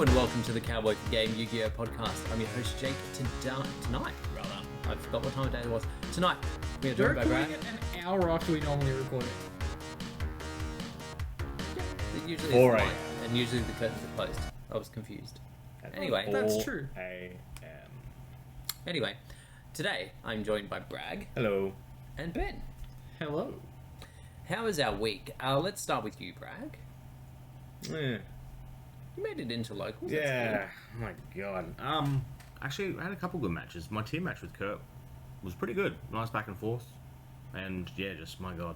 Hello and welcome to the Cowboy4Game Yu-Gi-Oh podcast. I'm your host Jake. Tonight, I forgot what time of day it was. Tonight, we are joined by Brad. We're recording it an hour after we normally record it. Yeah, usually 4 it's a.m. light, and usually the curtains are closed. I was confused. Anyway, That's true. Anyway, today I'm joined by Bragg Hello. and Ben. Hello. How is our week? Let's start with you, Bragg. Yeah. You made it into locals. Yeah. Oh my god. Actually, I had a couple good matches. My team match with Kurt was pretty good. Nice back and forth. And yeah, just my god.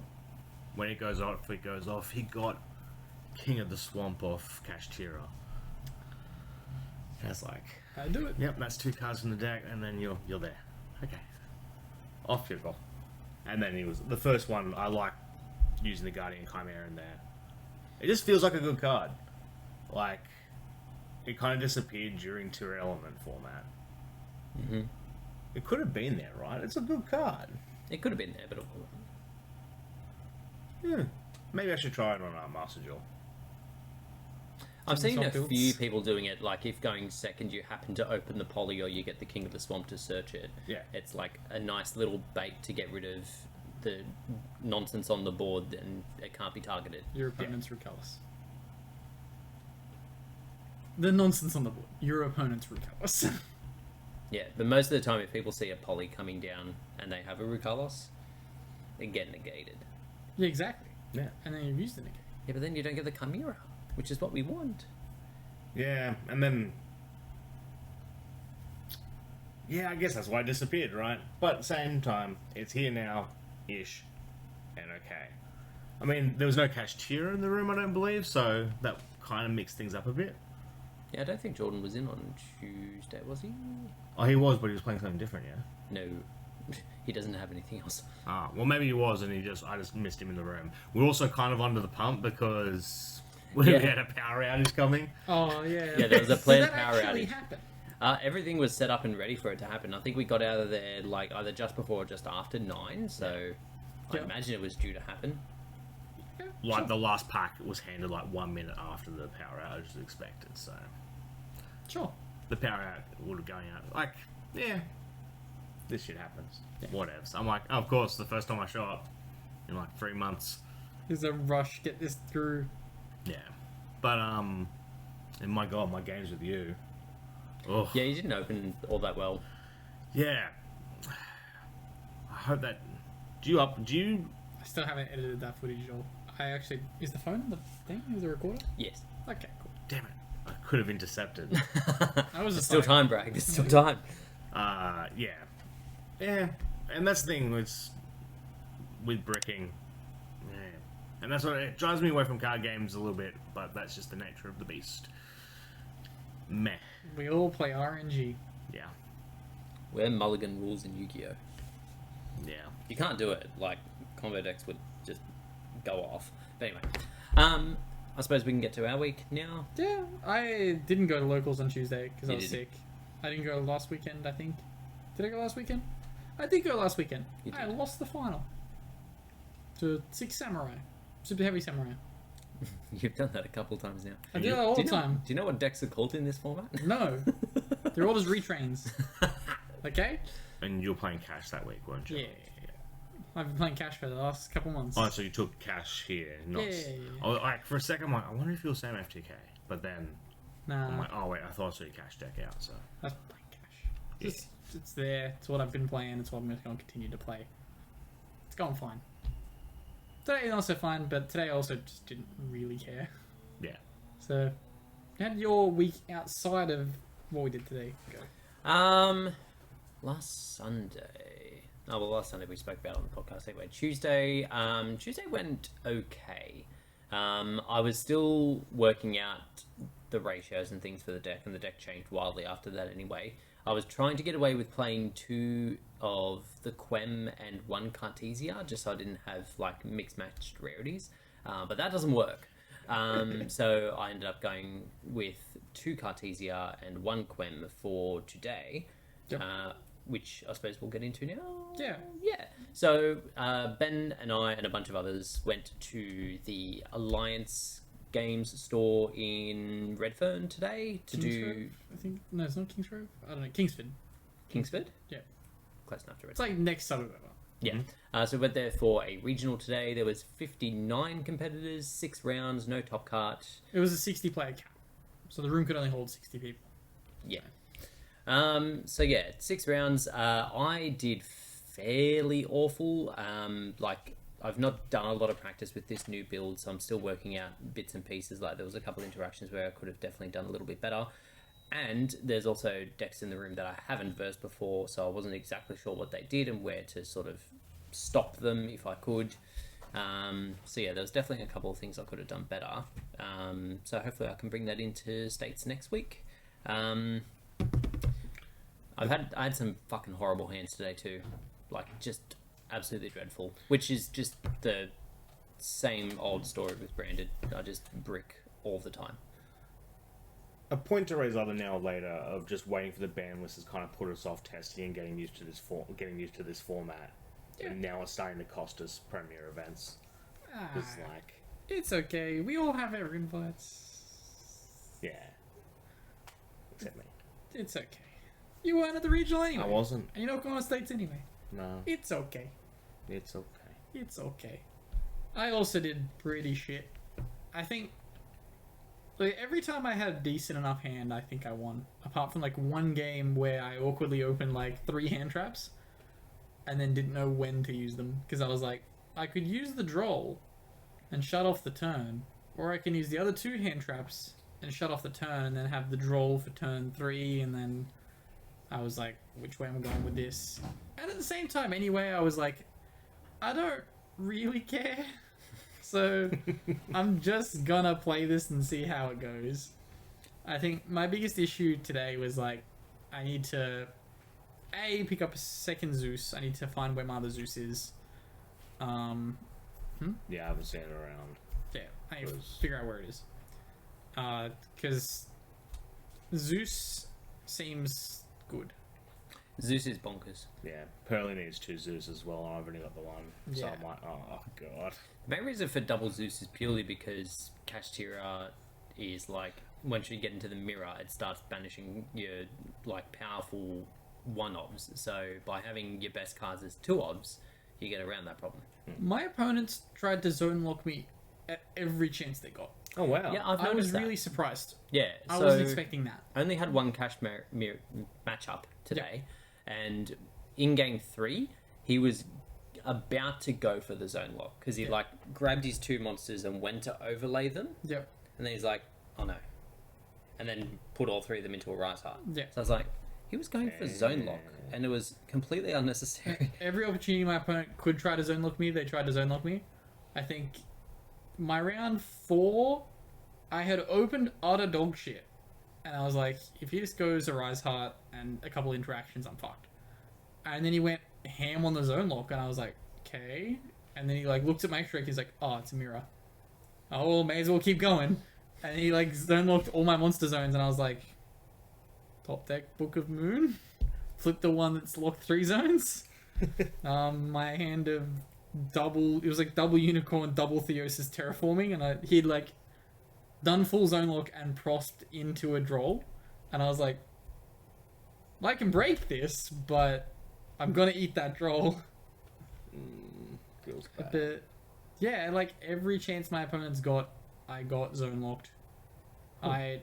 When it goes off, it goes off. He got King of the Swamp off Kashtira. That's like, I do it. yep, that's 2 cards in the deck, and then you're there. Okay. Off you go. And then he was the first one. I like using the Guardian Chimera in there. It just feels like a good card. Like, it kind of disappeared during Tier Element format. Mm-hmm. It could have been there, right? It's a good card. It could have been there, but it wasn't. Yeah. Maybe I should try it on Master Duel. I've seen a Soft builds. few people doing it, like if going second you happen to open the poly or you get the King of the Swamp to search it. Yeah. It's like a nice little bait to get rid of the nonsense on the board and it can't be targeted. Your opponent's Recallus. The nonsense on the board. Your opponent's Recallus. Yeah, but most of the time if people see a poly coming down and they have a Rukalos, they get negated. Yeah, exactly. Yeah. And then you've used the negate. Yeah, but then you don't get the Chimera, which is what we want. Yeah, and then... Yeah, I guess that's why it disappeared, right? But at the same time, it's here now-ish. And okay. I mean, there was no Kashtira in the room, I don't believe, so that kind of mixed things up a bit. Yeah, I don't think Jordan was in on Tuesday, was he? Oh, he was, but he was playing something different, yeah? No, he doesn't have anything else. Ah, well, maybe he was, and I just missed him in the room. We're also kind of under the pump because we Yeah. had a power outage coming. Oh, yeah. Yeah, there was a planned Did that power actually outage. happen? Everything was set up and ready for it to happen. I think we got out of there like either just before or just after 9, so I Yeah. imagine it was due to happen. Yeah, Like, sure. the last pack was handed like 1 minute after the power outage was expected, so Sure. the power out would have going out. Like, yeah, this shit happens. Yeah. Whatever. So I'm like, oh, of course, the first time I show up in like 3 months. There's a rush. Get this through. Yeah. But, and my god, my games with you. Oh. Yeah, you didn't open all that well. Yeah. I hope that... Do you... I still haven't edited that footage at all. I actually... Is the phone the thing? Is the recorder? Yes. Okay, cool. Damn it. I could have intercepted. I was There's just still like- time, Bragg. There's still time. Yeah. Yeah. And that's the thing with bricking. Yeah. And that's what it drives me away from card games a little bit, but that's just the nature of the beast. Meh. We all play RNG. Yeah. We're mulligan rules in Yu-Gi-Oh. Yeah. You can't do it. Like, combo decks would just go off. But anyway, I suppose we can get to our week now. Yeah, I didn't go to locals on Tuesday because I You was didn't. sick. I didn't go last weekend, I think. Did I go last weekend? I did go last weekend. You I did. lost the final to 6 Samurai. Super Heavy Samurai. You've done that a couple times now. I do that all Do the you know- time. Do you know what decks are called in this format? No. They're all just retrains. Okay? And you were playing cash that week, weren't you? Yeah. I've been playing cash for the last couple months. Oh, so you took cash here, not... Yeah. Oh, like, for a second, I'm like, I wonder if you'll same FTK. But then, I'm Nah, like, oh wait, I thought I saw your cash deck out, so... I was playing cash. Just, it's there. It's what I've been playing. It's what I'm going to continue to play. It's going fine. Today also fine, but today I also just didn't really care. Yeah. So, how did your week outside of what we did today go? Last Sunday. Oh, well, last Sunday we spoke about it on the podcast anyway. Tuesday went okay. I was still working out the ratios and things for the deck, and the deck changed wildly after that anyway. I was trying to get away with playing 2 of the Quem and 1 Cartesia, just so I didn't have, like, mixed-matched rarities. But that doesn't work. So I ended up going with 2 Cartesia and 1 Quem for today. Yep. Which I suppose we'll get into now. Yeah. Yeah. So Ben and I and a bunch of others went to the Alliance Games store in Redfern today to do I think no, it's not Kingsgrove. I don't know, Kingsford. Kingsford. Yeah, Close enough to it's Redfern. like next suburb over. Yeah. So we went there for a regional today. There was 59 competitors, 6 rounds, no top cart. It was a 60-player cap, so the room could only hold 60 people. Yeah. So yeah, 6 rounds. I did fairly awful. Like I've not done a lot of practice with this new build, so I'm still working out bits and pieces. Like there was a couple of interactions where I could have definitely done a little bit better. And there's also decks in the room that I haven't versed before, so I wasn't exactly sure what they did and where to sort of stop them if I could. So yeah, there was definitely a couple of things I could have done better. So hopefully I can bring that into States next week. I had some fucking horrible hands today too, like just absolutely dreadful. Which is just the same old story with Branded. I just brick all the time. A point to raise either now or later of just waiting for the ban list has kind of put us off testing and getting used to this format. Yeah. And now it's starting to cost us premier events. It's like, It's okay. We all have our invites. yeah. Except me. It's okay. You weren't at the regional anyway. I wasn't. And you're not going to States anyway. No. It's okay. It's okay. It's okay. I also did pretty shit. I think like every time I had a decent enough hand, I think I won. Apart from like one game where I awkwardly opened like 3 hand traps and then didn't know when to use them because I was like, I could use the droll and shut off the turn, or I can use the other 2 hand traps and shut off the turn and then have the droll for turn 3, and then I was like, which way am I going with this? And at the same time, anyway, I was like, I don't really care. So I'm just gonna play this and see how it goes. I think my biggest issue today was like, I need to pick up a second Zeus. I need to find where my other Zeus is. Yeah, I haven't seen it around. Yeah, I need to figure out where it is. Because Zeus seems good. Zeus is bonkers. Yeah, Pearly needs 2 Zeus as well, and I've only got the 1. So Yeah. I'm like, oh god. The main reason for double Zeus is purely because Kashtira is like, once you get into the mirror, it starts banishing your like powerful 1-ofs. So by having your best cards as 2-ofs, you get around that problem. My opponents tried to zone lock me at every chance they got. Oh wow. Yeah, I've I noticed was that. really surprised. Yeah, I so wasn't expecting that. I only had one cash matchup today, and in game 3, he was about to go for the zone lock because he like grabbed his 2 monsters and went to overlay them, Yep. and then he's like, "Oh no," and then put all 3 of them into a Rise Heart. Yeah. So I was like, he was going for zone lock, and it was completely unnecessary. Every opportunity my opponent could try to zone lock me, they tried to zone lock me. I think my round 4, I had opened utter dog shit. And I was like, if he just goes a Rise Heart and a couple interactions, I'm fucked. And then he went ham on the zone lock, and I was like, okay. And then he like looked at my trick, he's like, oh, it's a mirror. Oh, well, may as well keep going. And he like zone locked all my monster zones, and I was like, top deck Book of Moon? Flip the one that's locked 3 zones? My hand of double, it was like double Unicorn, double Theosis Terraforming, and he'd like done full zone lock and prosped into a droll, and I was like, I can break this, but I'm gonna eat that droll. Feels bad. But yeah, like every chance my opponents got, I got zone locked. I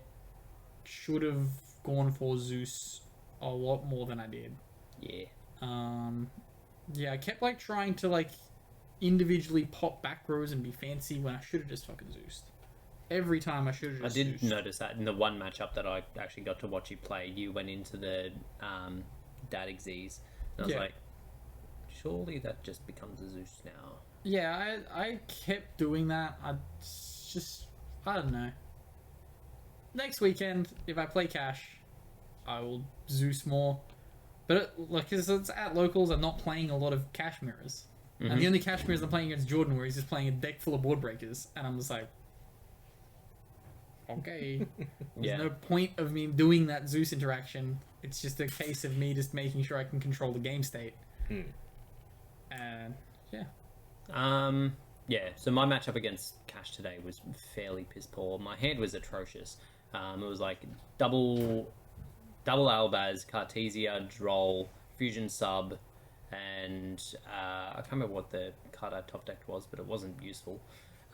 should have gone for Zeus a lot more than I did. Yeah. Yeah, I kept like trying to like individually pop back rows and be fancy when I should have just fucking Zeused. Every time I should have I just did Zeused. notice that in the one matchup that I actually got to watch you play, you went into the Dadig Z's, and I was Yeah. like, surely that just becomes a Zeus now. Yeah, I kept doing that. I don't know. Next weekend, if I play Cash, I will Zeus more. But like, cause it's at locals, I'm not playing a lot of Cash mirrors. And the only Cash mirrors I'm playing against Jordan, where he's just playing a deck full of board breakers, and I'm just like, okay. There's Yeah. no point of me doing that Zeus interaction. It's just a case of me just making sure I can control the game state. And yeah. Yeah, so my matchup against Cash today was fairly piss poor. My hand was atrocious. It was like double Albaz, Cartesia, Droll, Fusion Sub, and I can't remember what the card I top decked was, but it wasn't useful.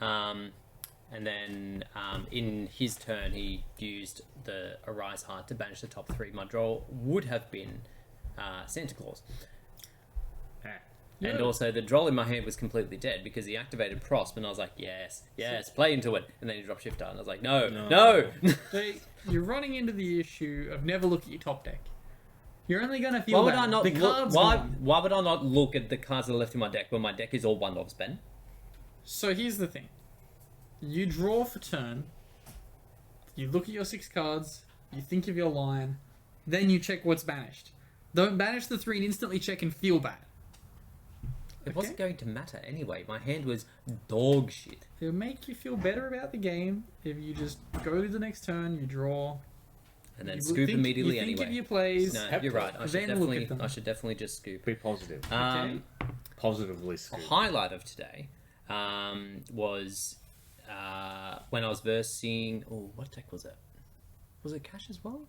And then in his turn, he used the Arise Heart to banish the top 3. My draw would have been Santa Claus. And also, the Droll in my hand was completely dead because he activated Prosp, and I was like, yes, play into it. And then he dropped Shifter, and I was like, no. So you're running into the issue of never look at your top deck. You're only going to feel Why would bad. I not The look? cards Why gone. would I not look at the cards that are left in my deck when my deck is all one-offs, Ben? So here's the thing. You draw for turn, you look at your 6 cards, you think of your line, then you check what's banished. Don't banish the 3 and instantly check and feel bad. It wasn't going to matter anyway. My hand was dog shit. It'll make you feel better about the game if you just go to the next turn, you draw, And then you scoop think, immediately you think anyway. of your plays. No, Pep you're right. talk. Then I should definitely just scoop. Be positive. Positively A scoop. highlight of today was when I was versing. Oh, what deck was it? Was it Cash as well?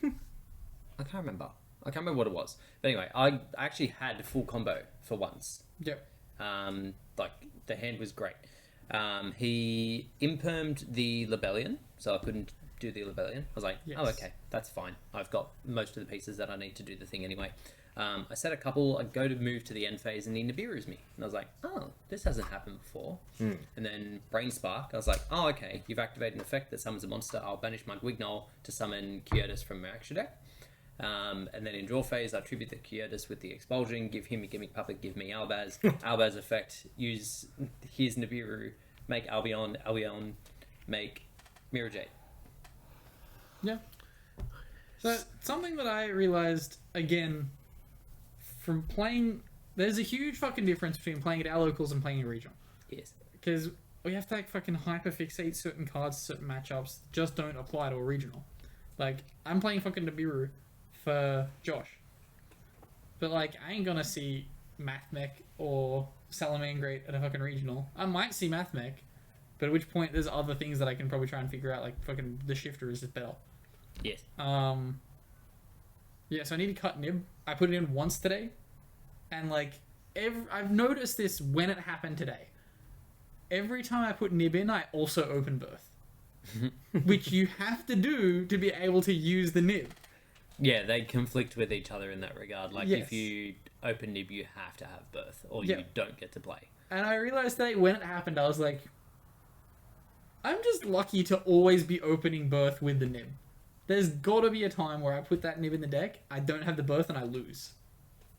I can't remember. I can't remember what it was. But anyway, I actually had full combo for once. Yep. Like the hand was great. He impermed the Lebellion, so I couldn't do the Lebellion. I was like, Yes. oh, okay, that's fine. I've got most of the pieces that I need to do the thing anyway. I set a couple, I go to move to the end phase and he Nibiru's me. And I was like, oh, this hasn't happened before. And then Brain Spark, I was like, oh, okay, you've activated an effect that summons a monster. I'll banish my Guignol to summon Kyotis from my extra deck. And then in draw phase, I tribute the Kyotis with the Expulsion, give him a Gimmick Puppet, give me Albaz. Albaz effect, use his Nibiru, make Albion, make Mirror Jade. Yeah. So something that I realized again from playing, there's a huge fucking difference between playing at our locals and playing at regional. Yes. Because we have to like fucking hyperfixate certain cards, certain matchups, just don't apply to a regional. Like I'm playing fucking Nibiru for Josh, but like I ain't gonna see Mathmech or Salamangreat at a fucking regional. I might see Mathmech, but at which point there's other things that I can probably try and figure out, like fucking the Shifter is just better. Yes. Yeah, so I need to cut Nib. I put it in once today, and like I've noticed this when it happened today. Every time I put Nib in, I also open Birth, which you have to do to be able to use the Nib. Yeah, they conflict with each other in that regard. Like, Yes. if you open Nib, you have to have Birth, or Yeah. you don't get to play. And I realized today when it happened, I was like, I'm just lucky to always be opening Birth with the Nib. There's got to be a time where I put that Nib in the deck, I don't have the Birth, and I lose.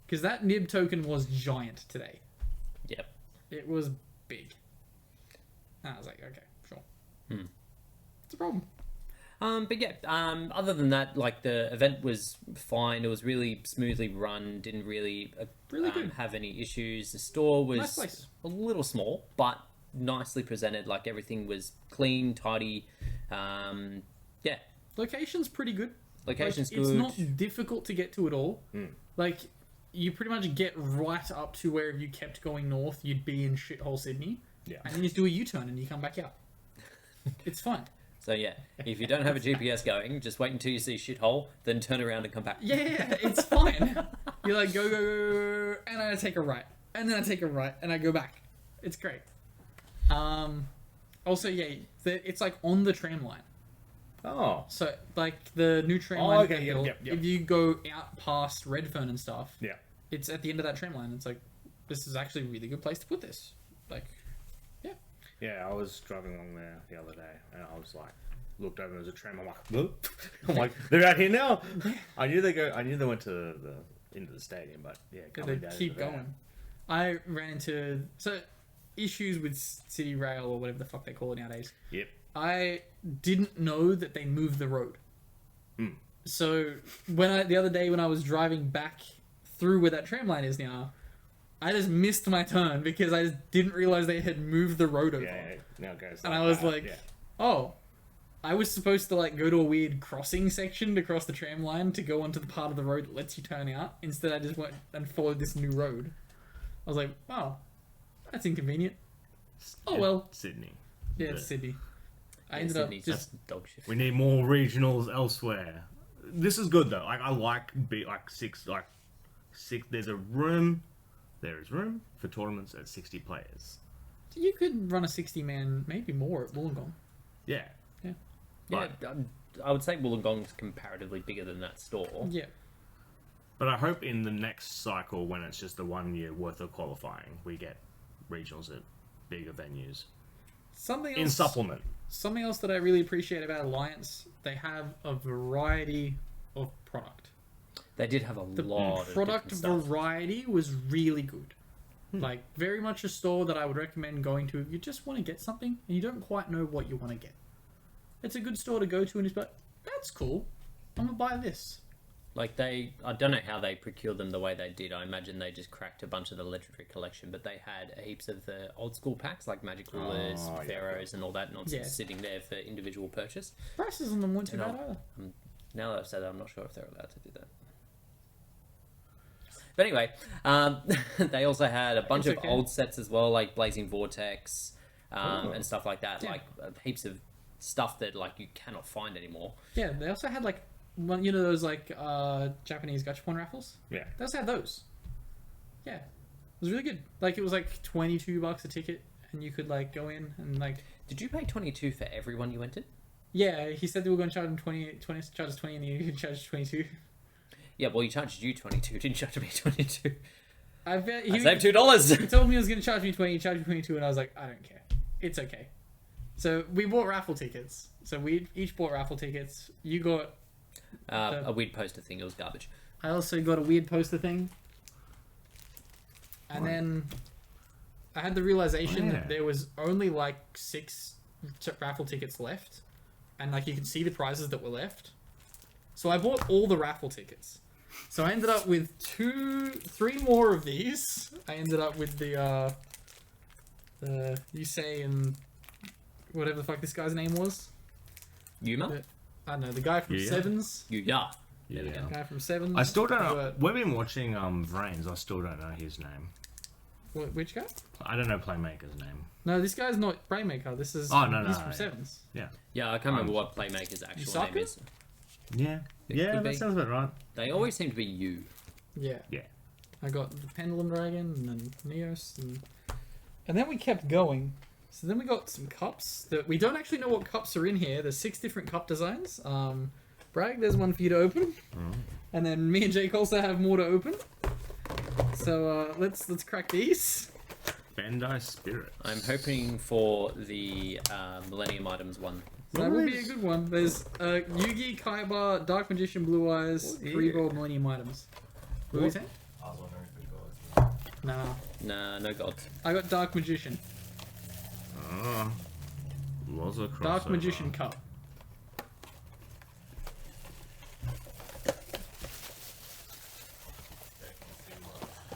Because that Nib token was giant today. Yep. It was big. And I was like, okay, sure. It's a problem. But yeah, other than that, like, the event was fine. It was really smoothly run. Didn't really, Really good. have any issues. The store Nice was place. a little small, but nicely presented. Like, everything was clean, tidy. Yeah, Location's pretty good. location's Like, good. It's not difficult to get to at all. Like, you pretty much get right up to where if you kept going north, you'd be in shithole Sydney. Yeah. And then you just do a U-turn and you come back out. It's fine. So yeah, if you don't have a GPS going, just wait until you see shithole, then turn around and come back. Yeah, it's fine. You're like, go, and I take a right. And then I take a right, and I go back. It's great. Also, yeah, it's like on the tram line. Oh. So, like, the new tram Oh, line, okay, yep, yep. if you go out past Redfern and stuff, Yeah. it's at the end of that tram line. It's like, this is actually a really good place to put this. Like, yeah. Yeah, I was driving along there the other day, and I was like, looked over, there was a tram. I'm like, whoop. I'm like, they're out here now. I knew they went to into the stadium, but yeah, They coming down keep into there. going. I ran into issues with City Rail or whatever the fuck they call it nowadays. Yep. I didn't know that they moved the road. So the other day when I was driving back through where that tram line is now, I just missed my turn because I just didn't realize they had moved the road over. Yeah, now it goes. And I was that, like, yeah. oh, I was supposed to like go to a weird crossing section to cross the tram line to go onto the part of the road that lets you turn out. Instead, I just went and followed this new road. I was like, oh, that's inconvenient. Oh, well. Sydney. Yeah, it's Sydney. I Yeah, ended Sydney's up just... just dog shit. We need more regionals elsewhere. This is good though. Like I like six. There's a room. There is room for tournaments at 60 players. You could run a 60-man, maybe more at Wollongong. Yeah. Yeah. Yeah, I would say Wollongong's comparatively bigger than that store. Yeah. But I hope in the next cycle, when it's just a 1 year worth of qualifying, we get regionals at bigger venues. Something else, In supplement. Something else that I really appreciate about Alliance, they have a variety of product. They did have a lot of Product different stuff. variety was really good. Like, very much a store that I would recommend going to if you just want to get something and you don't quite know what you want to get. It's a good store to go to and just be like, that's cool. I'm going to buy this. Like I don't know how they procured them the way they did. I imagine they just cracked a bunch of the legendary collection, but they had heaps of the old school packs like Magic Rulers, Oh, yeah. Pharaohs, and all that nonsense Yeah. sitting there for individual purchase. Prices on them weren't too And bad I'll- either. Now that I've said that, I'm not sure if they're allowed to do that. But anyway, they also had a bunch It's of okay. old sets as well, like Blazing Vortex and stuff like that. Yeah. Like heaps of stuff that like you cannot find anymore. Yeah, they also had like one, you know, those like Japanese gachapon raffles. Yeah. They also had those. Yeah, it was really good. Like it was like $22 a ticket, and you could like go in and like. Did you pay 22 for everyone you entered? Yeah, he said they were going to charge him 20, charge us 20, and you could charge 22. Yeah, well, he charged you 22, didn't charge me 22. I bet I saved $2. He told me he was going to charge me 20, he charged me 22, and I was like, I don't care. It's okay. So we bought raffle tickets. So we each bought raffle tickets. You got. A weird poster thing, it was garbage. I also got a weird poster thing. And then I had the realization that there was only like 6 raffle tickets left. And like you could see the prizes that were left. So I bought all the raffle tickets. So I ended up with 3 more of these. I ended up with the Yusei and whatever the fuck this guy's name was. Yuma? I don't know, the guy from Yeah. Sevens. Yuya. There we Yeah. go. The guy from Sevens. I still don't know. But- We've been watching Vrains. I still don't know his name. Which guy? I don't know Playmaker's name. No, this guy's not Brainmaker. This is. Oh, no, He's no, from yeah. Sevens. Yeah. Yeah, I can't remember what Playmaker's actual Yusaka? name is. Yeah. It Yeah, could that be. sounds about right. They always seem to be you. Yeah. Yeah. I got the Pendulum Dragon and then Neos and then we kept going. So then we got some cups that we don't actually know what cups are in here. There's 6 different cup designs. Bragg, there's one for you to open. And then me and Jake also have more to open. So let's crack these. Bandai Spirit. I'm hoping for the Millennium Items one. So that will be a good one. There's Yugi, Kaiba, Dark Magician, Blue Eyes, 3 gold Millennium Items. What were you saying? I was wondering if it goes. Nah. Nah, no gods. I got Dark Magician. Was a crossover. Dark Magician Cup.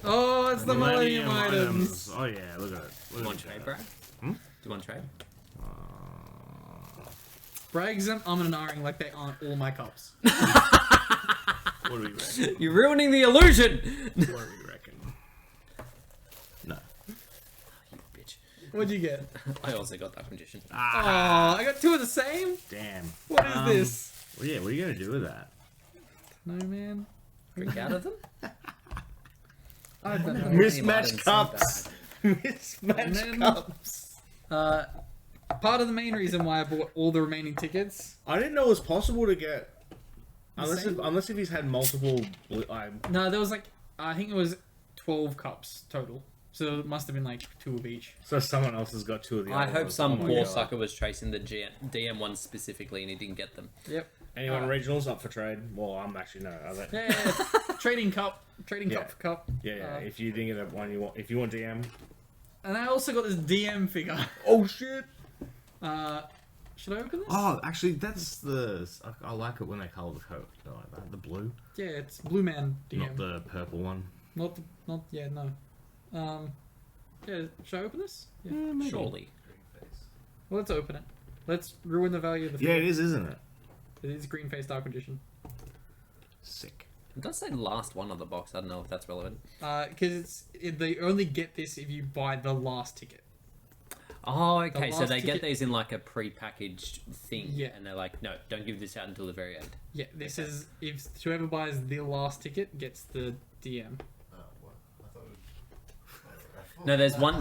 Oh, it's the Millennium Items. Oh yeah, look at it. Do you want to trade, Brad? Hmm? Do you want to trade? Bragg's and umming like they aren't all my cups. What do we reckon? You're ruining the illusion! What do we reckon? No. You bitch. What'd you get? I also got Dark Magician. Oh, I got 2 of the same? Damn. What is this? Well, yeah, what are you gonna do with that? No, man. Drink out of them? I don't know. Mismatched Items cups. Mismatched And then- cups. Part of the main reason why I bought all the remaining tickets. I didn't know it was possible to get. same? Unless if he's had multiple. No, there was like, I think it was 12 cups total. So it must have been like 2 of each. So someone else has got 2 of the. I other hope ones. some Oh my poor God. sucker was chasing the DM ones specifically and he didn't get them. Yep. Anyone regionals up for trade? Well, I'm actually no. Yeah. Trading cup. Trading Yeah. cup for cup. Yeah. If you didn't get one you want, if you want DM. And I also got this DM figure. Oh shit! Should I open this? Oh, actually, that's the. I like it when they color the coat like that. The blue, Yeah, it's Blue Man DM. not the purple one. No. Yeah, should I open this? Yeah. Surely. Green face. Well, let's open it. Let's ruin the value of the Yeah, figure. it is, isn't it? It is green face Dark Magician. Sick. It does say last one on the box. I don't know if that's relevant. Because they only get this if you buy the last ticket. Oh, okay. So last they get ticket- these in like a pre-packaged thing, Yeah. and they're like, no, don't give this out until the very end. Yeah, this is if whoever buys the last ticket gets the DM. Oh, what? I thought it was... No,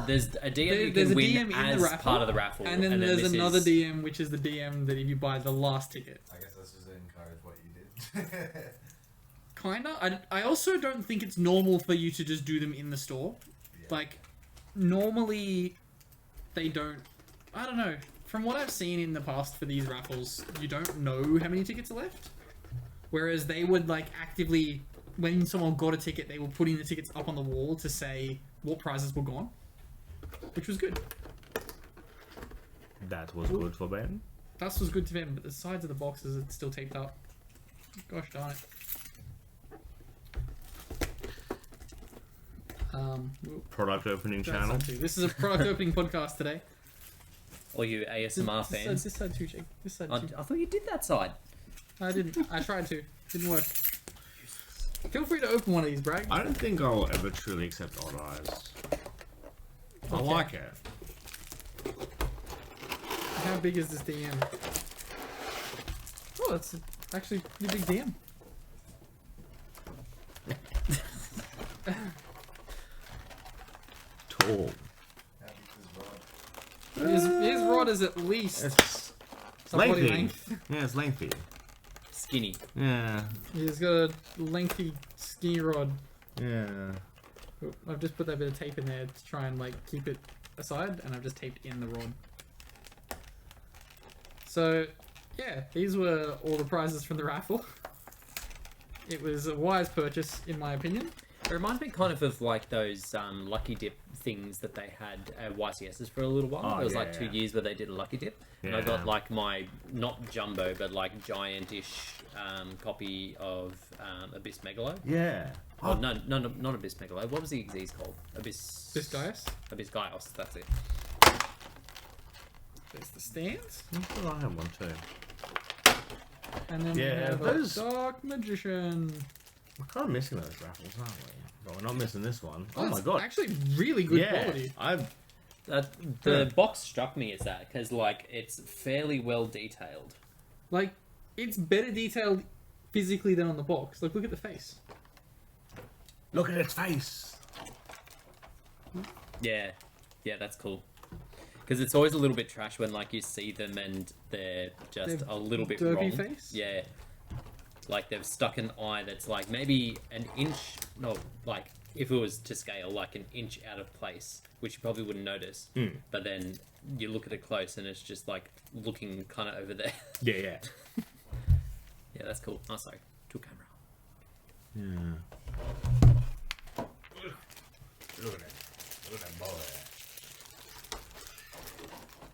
there's a DM you There's can a win DM in the as raffle, part of the raffle, and then there's this another is... DM, which is the DM that if you buy the last ticket. I guess that's just to encourage what you did. Kinda. I also don't think it's normal for you to just do them in the store. Yeah. Like, normally they don't. I don't know. From what I've seen in the past for these raffles, you don't know how many tickets are left. Whereas they would like actively, when someone got a ticket, they were putting the tickets up on the wall to say what prizes were gone, which was good. That was good for Ben. That was good to them, but the sides of the boxes are still taped up. Gosh darn it. Product opening That's channel. not too. This is a product opening podcast today. Or you ASMR fans. This side too, Jake. This side I too. thought you did that side. I didn't. I tried to. Didn't work. Feel free to open one of these, Bragg. I don't think I'll ever truly accept odd eyes. I Okay. like it. How big is this DM? Oh, that's actually a pretty big DM. Tall. How big is Rod? His rod is at least It's somebody lengthy. length. Yeah, it's lengthy. Skinny. Yeah. He's got a lengthy, skinny rod. Yeah. Oh, I've just put that bit of tape in there to try and like keep it aside, and I've just taped in the rod. So, yeah, these were all the prizes from the raffle. It was a wise purchase, in my opinion. It reminds me kind of like those Lucky Dip things that they had at YCS's for a little while. Oh, There was yeah, like 2 yeah. years where they did a Lucky Dip. And I Yeah. got like my, not jumbo, but like giantish copy of Abyss Megalo. Yeah. Oh, no, not Abyss Megalo. What was the Xyz called? Abyss... This Gaius. Abyss Gaios, that's it. There's the stands. I thought I had one too. And then Yeah, we have those- a Dark Magician. We're kind of missing those raffles, aren't we? But we're not missing this one. Oh my That's god. actually really good yeah. quality. The box struck me as that, because like, it's fairly well detailed. Like, it's better detailed physically than on the box. Like, look at the face. Look at its face. Yeah, that's cool. Because it's always a little bit trash when like you see them and they're just They're a little bit derpy wrong. face? Yeah, like they've stuck an eye that's like maybe an inch. No, like if it was to scale, like an inch out of place, which you probably wouldn't notice. But then you look at it close and it's just like looking kind of over there. Yeah, yeah. Yeah, that's cool. Oh, sorry, to camera. Yeah. Look at that. Look at that boy.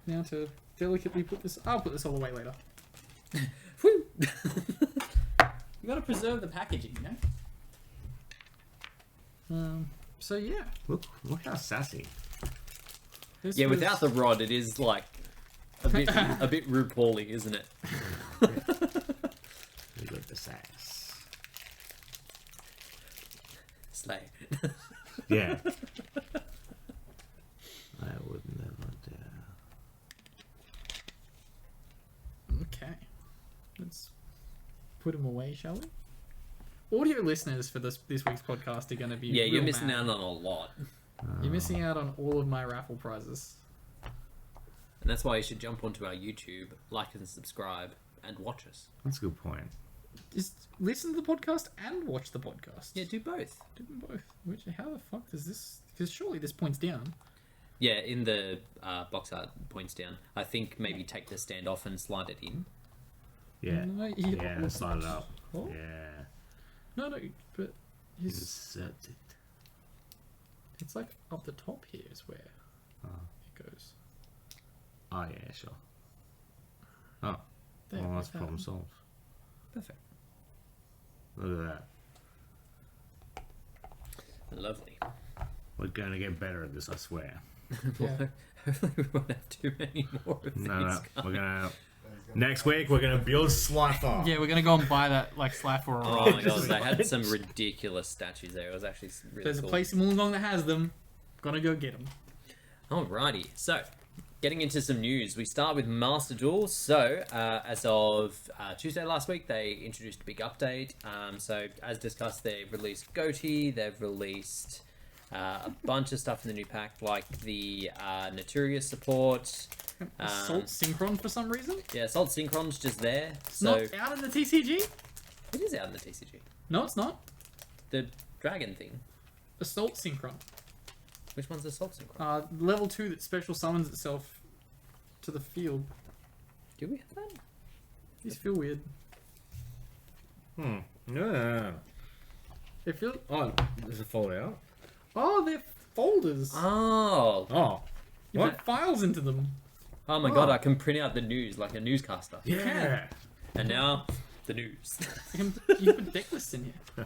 Now to delicately put this... I'll put this all away later. Whew. You gotta preserve the packaging, you know. So yeah. Look how sassy. This Yeah, was- without the rod, it is like a bit RuPaul-y, isn't it? We got the sass. Slay. Yeah. I would never dare. Okay. Let's put them away, shall we? Audio listeners for this week's podcast are going to be Yeah, you're real missing mad. out on a lot. You're missing out on all of my raffle prizes. And that's why you should jump onto our YouTube, like and subscribe, and watch us. That's a good point. Just listen to the podcast and watch the podcast. Yeah, do both. Do them both. Which, how the fuck does this... Because surely this points down. Yeah, in the box art points down. I think maybe take the stand off and slide it in. Yeah. No, Yeah, slide it up. Oh. Yeah. No, but he's... Insert it. It's like up the top here is where Oh. it goes. Oh, yeah, sure. Oh. There, Well, like that's that. problem solved. Perfect. Look at that. Lovely. We're going to get better at this, I swear. Yeah. Hopefully we won't have too many more of these. No, we're going to... He's gonna Next play- week, we're going to build Slifer. Yeah, we're gonna go and buy that like Slack or a Oh rock. my god, they had some ridiculous statues there. It was actually really There's cool. a place in Wollongong that has them. Gonna go get them. Alrighty, so getting into some news, we start with Master Duel. So, as of Tuesday last week, they introduced a big update. So, as discussed, they've released Goatee, they've released a bunch of stuff in the new pack, like the Naturius support. Assault Synchron for some reason? Yeah, Assault Synchron's just there. It's So, not out in the TCG? it is out in the TCG. No, it's not. The dragon thing. Assault Synchron. Which one's Assault Synchron? Level 2 that special summons itself to the field. Do we have that? These feel weird. No. They feel... Oh, there's a Fallout. Oh, they're folders. Oh. Oh. You What? put files into them. Oh my god, I can print out the news like a newscaster. Yeah. And now, the news. You put deck lists in here.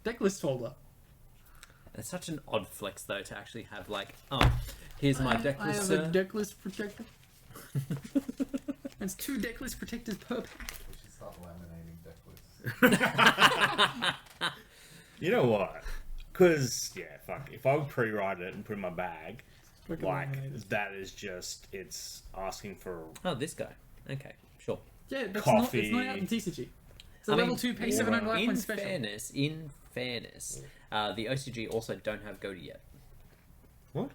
Deck list folder. It's such an odd flex, though, to actually have, like, oh, here's my deck I list, have sir. a deck list protector. It's 2 deck list protectors per pack. We should start laminating deck lists. You know what? Because, yeah, fuck. If I would pre-write it and put it in my bag, Fucking like, laminated. that is just, it's asking for... Oh, this guy. Okay, sure. Yeah, that's Coffee. not out in TCG. It's a I level mean, 2 pay 700 life In point special. fairness, the OCG also don't have Goatee yet. What?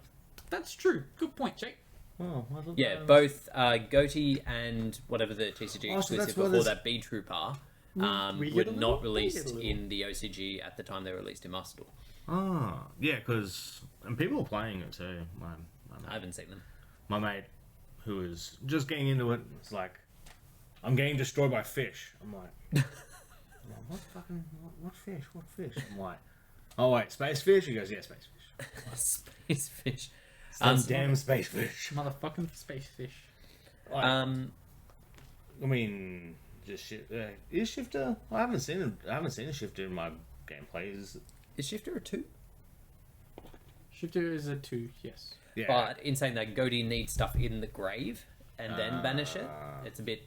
That's true. Good point, Jake. Oh, I thought Yeah, that was- both Goatee and whatever the TCG Oh, so exclusive that's where before there's- that B Troop are, we were get a little, not we get released a little. in the OCG at the time they were released in Master Duel. Ah, yeah, because... And people are playing it too. I haven't seen them. My mate, who is just getting into it, it's like, I'm getting destroyed by fish. I'm like, what fucking, what fish? What fish? I'm like, oh wait, space fish? He goes, yeah, space fish. Space fish. Some damn space fish. Motherfucking space fish. Like, Um, I mean, just is Shifter? I haven't seen him. I haven't seen a Shifter in my gameplay. is Shifter a 2? Shifter is a 2, yes. Yeah. But in saying that, Goatee needs stuff in the grave and then banish it. It's a bit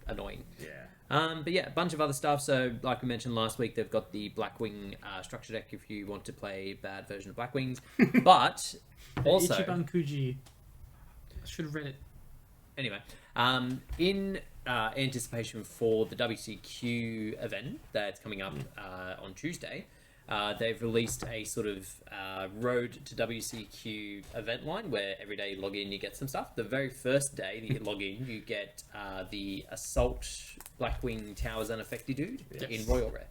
annoying. Yeah. But yeah, a bunch of other stuff. So, like we mentioned last week, they've got the Blackwing structure deck if you want to play a bad version of Blackwings. But also, Ichiban Kuji. I should have read it. anyway, in anticipation for the WCQ event that's coming up on Tuesday, they've released a sort of road to WCQ event line where every day you log in, you get some stuff. The very first day that you log in, you get the Assault Blackwing Towers Unaffected dude in Royal Rare.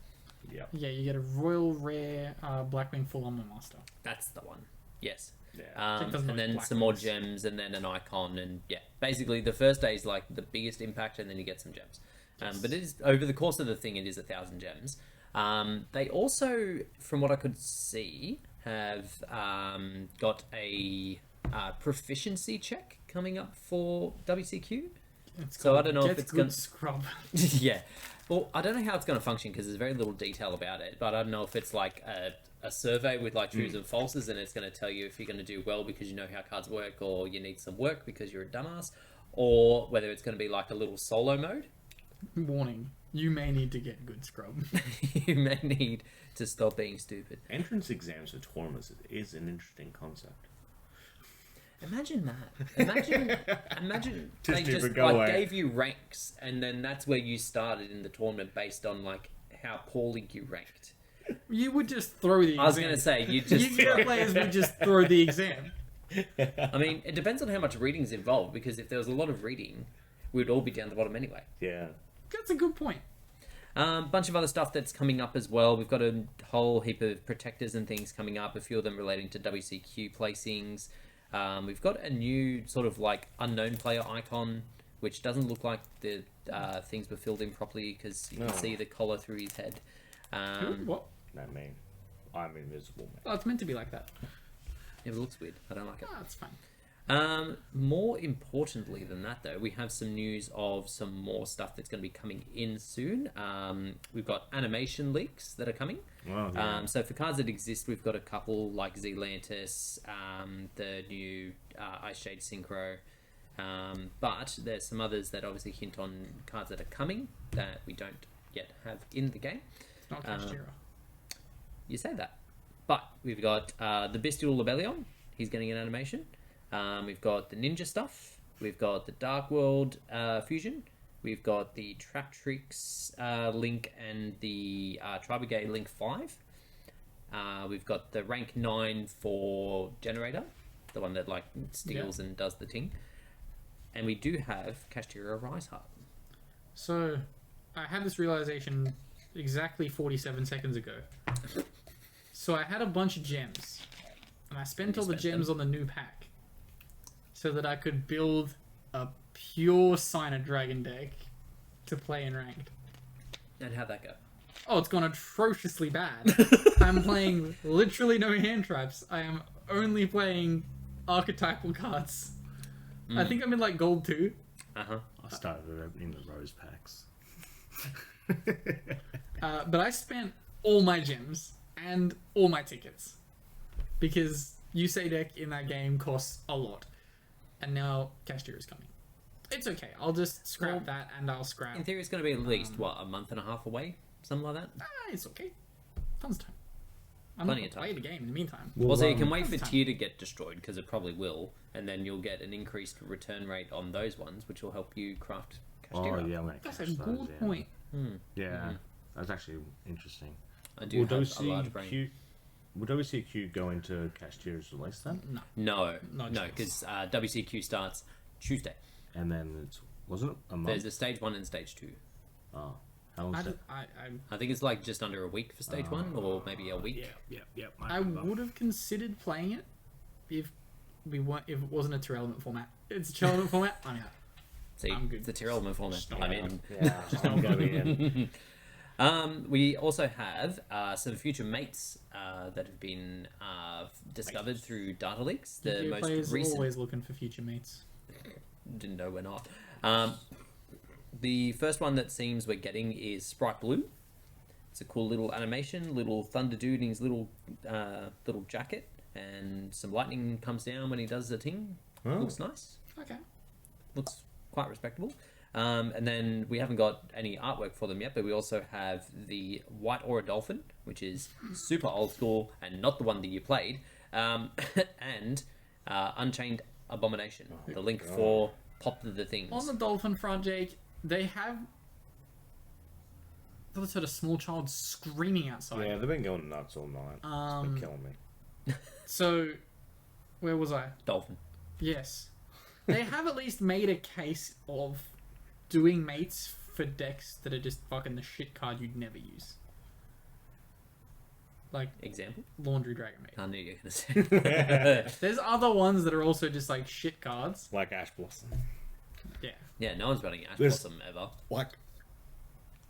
Yep. Yeah, you get a Royal Rare Blackwing Full Armor Master. That's the one. Yes. Yeah. It doesn't And like then black some more ones. gems, and then an icon, and yeah, basically the first day is like the biggest impact, and then you get some gems. But it is over the course of the thing, it is 1,000 gems. They also, from what I could see, have got a proficiency check coming up for WCQ. It's So I called don't know if Get it's Good gonna- Scrub. Yeah. Well, I don't know how it's going to function because there's very little detail about it, but I don't know if it's like a survey with like trues and falses, and it's going to tell you if you're going to do well because you know how cards work, or you need some work because you're a dumbass, or whether it's going to be like a little solo mode. Warning. You may need to get good scrub. You may need to stop being stupid. Entrance exams for tournaments is an interesting concept. Imagine that. Imagine Just they never just go like away. gave you ranks, and then that's where you started in the tournament based on like how poorly you ranked. You would just throw the exam. I was going to say you just. Your players would just throw the exam. I mean, it depends on how much reading's involved, because if there was a lot of reading, we'd all be down the bottom anyway. Yeah. That's a good point. Bunch of other stuff that's coming up as well. We've got a whole heap of protectors and things coming up, a few of them relating to WCQ placings. We've got a new sort of like unknown player icon, which doesn't look like the things were filled in properly because you can No. see the collar through his head. What? That mean I'm invisible, mate. Oh, it's meant to be like that. It looks weird. I don't like it. Ah, it's fine. More importantly than that, though, we have some news of some more stuff that's going to be coming in soon. We've got animation leaks that are coming. Well, yeah. So for cards that exist, we've got a couple like Zealantis, the new Ice Shade Synchro, but there's some others that obviously hint on cards that are coming that we don't yet have in the game. It's not Kashtira. You say that. But we've got the Bestial Lebellion. He's getting an animation. We've got the ninja stuff. We've got the Dark World fusion. We've got the Trap Tricks Link and the Tribegay Link 5. We've got the rank 9 for Generator, the one that like steals and does the ting. And we do have Kashtira Rise Heart. So, I had this realization exactly 47 seconds ago. So I had a bunch of gems, and I spent all the gems on the new pack, so that I could build a pure Sign of Dragon deck to play in ranked. And how'd that go? Oh, it's gone atrociously bad. I'm playing literally no hand traps. I am only playing archetypal cards. I think I'm in like gold 2. Uh-huh. I started opening the rose packs. But I spent all my gems and all my tickets because Yusei deck in that game costs a lot, and now Kashtira is coming. It's okay. I'll just scrap that, and I'll scrap. In theory, it's going to be at least a month and a half away, something like that. It's okay. Tons of time. I'm Plenty not of gonna play time. the game in the meantime. Also, you can wait for Tons of time. tier to get destroyed because it probably will, and then you'll get an increased return rate on those ones, which will help you craft Kashtira. Oh yeah, I'm gonna That's catch a those, good yeah. point. Yeah, that's actually interesting. I do have a large WCQ, brain. would WCQ go into Kashtira's release then? No, No no, chance. because WCQ starts Tuesday. And then it's wasn't it a month? There's a stage 1 and stage 2. Oh, how long is it? I think it's like just under a week for stage 1, or maybe a week. Yeah. I would have considered playing it if if it wasn't a 2-element format. It's a 2-element format. I'm out. See, I'm good. it's a tier element format. I'm in. Yeah, I'm gonna be in. We also have some future mates that have been discovered through data leaks. The Yu-Gi-Oh most players are recent. always looking for future mates. Didn't know we're not. The first one that seems we're getting is Sprite Blue. It's a cool little animation, little Thunder Dude in his little jacket, and some lightning comes down when he does the ting. Oh. Looks nice. Okay. Looks quite respectable. And then we haven't got any artwork for them yet, but we also have the White Aura Dolphin, which is super old school and not the one that you played, and Unchained Abomination, the link for Pop the Things. On the dolphin front, Jake, they have. I thought I heard a small child screaming outside. Yeah, they've been going nuts all night. It's been killing me. So, where was I? Dolphin. Yes. They have at least made a case of doing mates for decks that are just fucking the shit card you'd never use. Like Example? Laundry Dragon Mate. I knew you were going to say. There's other ones that are also just like shit cards. Like Ash Blossom. Yeah. Yeah, no one's running Ash There's- Blossom ever. Like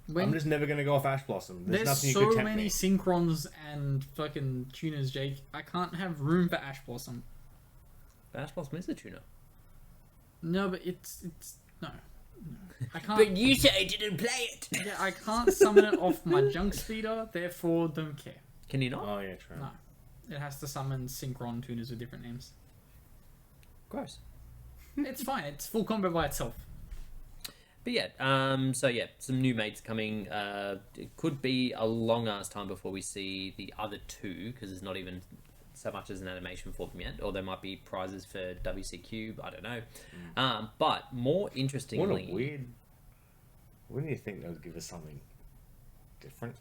When I'm just never gonna go off Ash Blossom. There's nothing you so could tempt many me. synchrons and fucking tuners, Jake. I can't have room for Ash Blossom. But Ash Blossom is a tuner. No, but it's no. I can't. But you said I didn't play it! Yeah, I can't summon it off my junk speeder. Therefore, don't care. Can you not? Oh yeah, true. No, it has to summon synchron tuners with different names. Gross. It's fine. It's full combo by itself. But yeah, so yeah, some new mates coming. It could be a long ass time before we see the other two, because there's not even so much as an animation for them yet, or there might be prizes for WCQ. I don't know. But more interestingly, What a weird. Wouldn't you think they would give us something different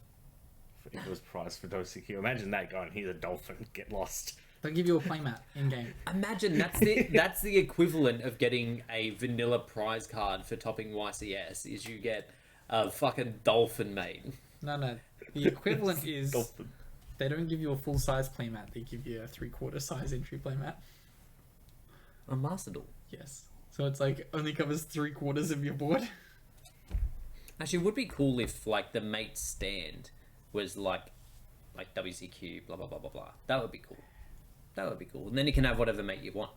if it was priced for WCQ? Imagine that going, here's a dolphin, get lost. They'll give you a playmat in game. imagine that's the equivalent of getting a vanilla prize card for topping YCS. Is you get a fucking dolphin mate. No. The equivalent is Dolphin. they don't give you a full size playmat. They give you a 3/4 size entry playmat. A Master Duel. Yes. So it's like only covers 3/4 of your board. Actually, it would be cool if like the mate stand was like WCQ, blah blah blah blah blah. That would be cool. That would be cool. And then you can have whatever mate you want.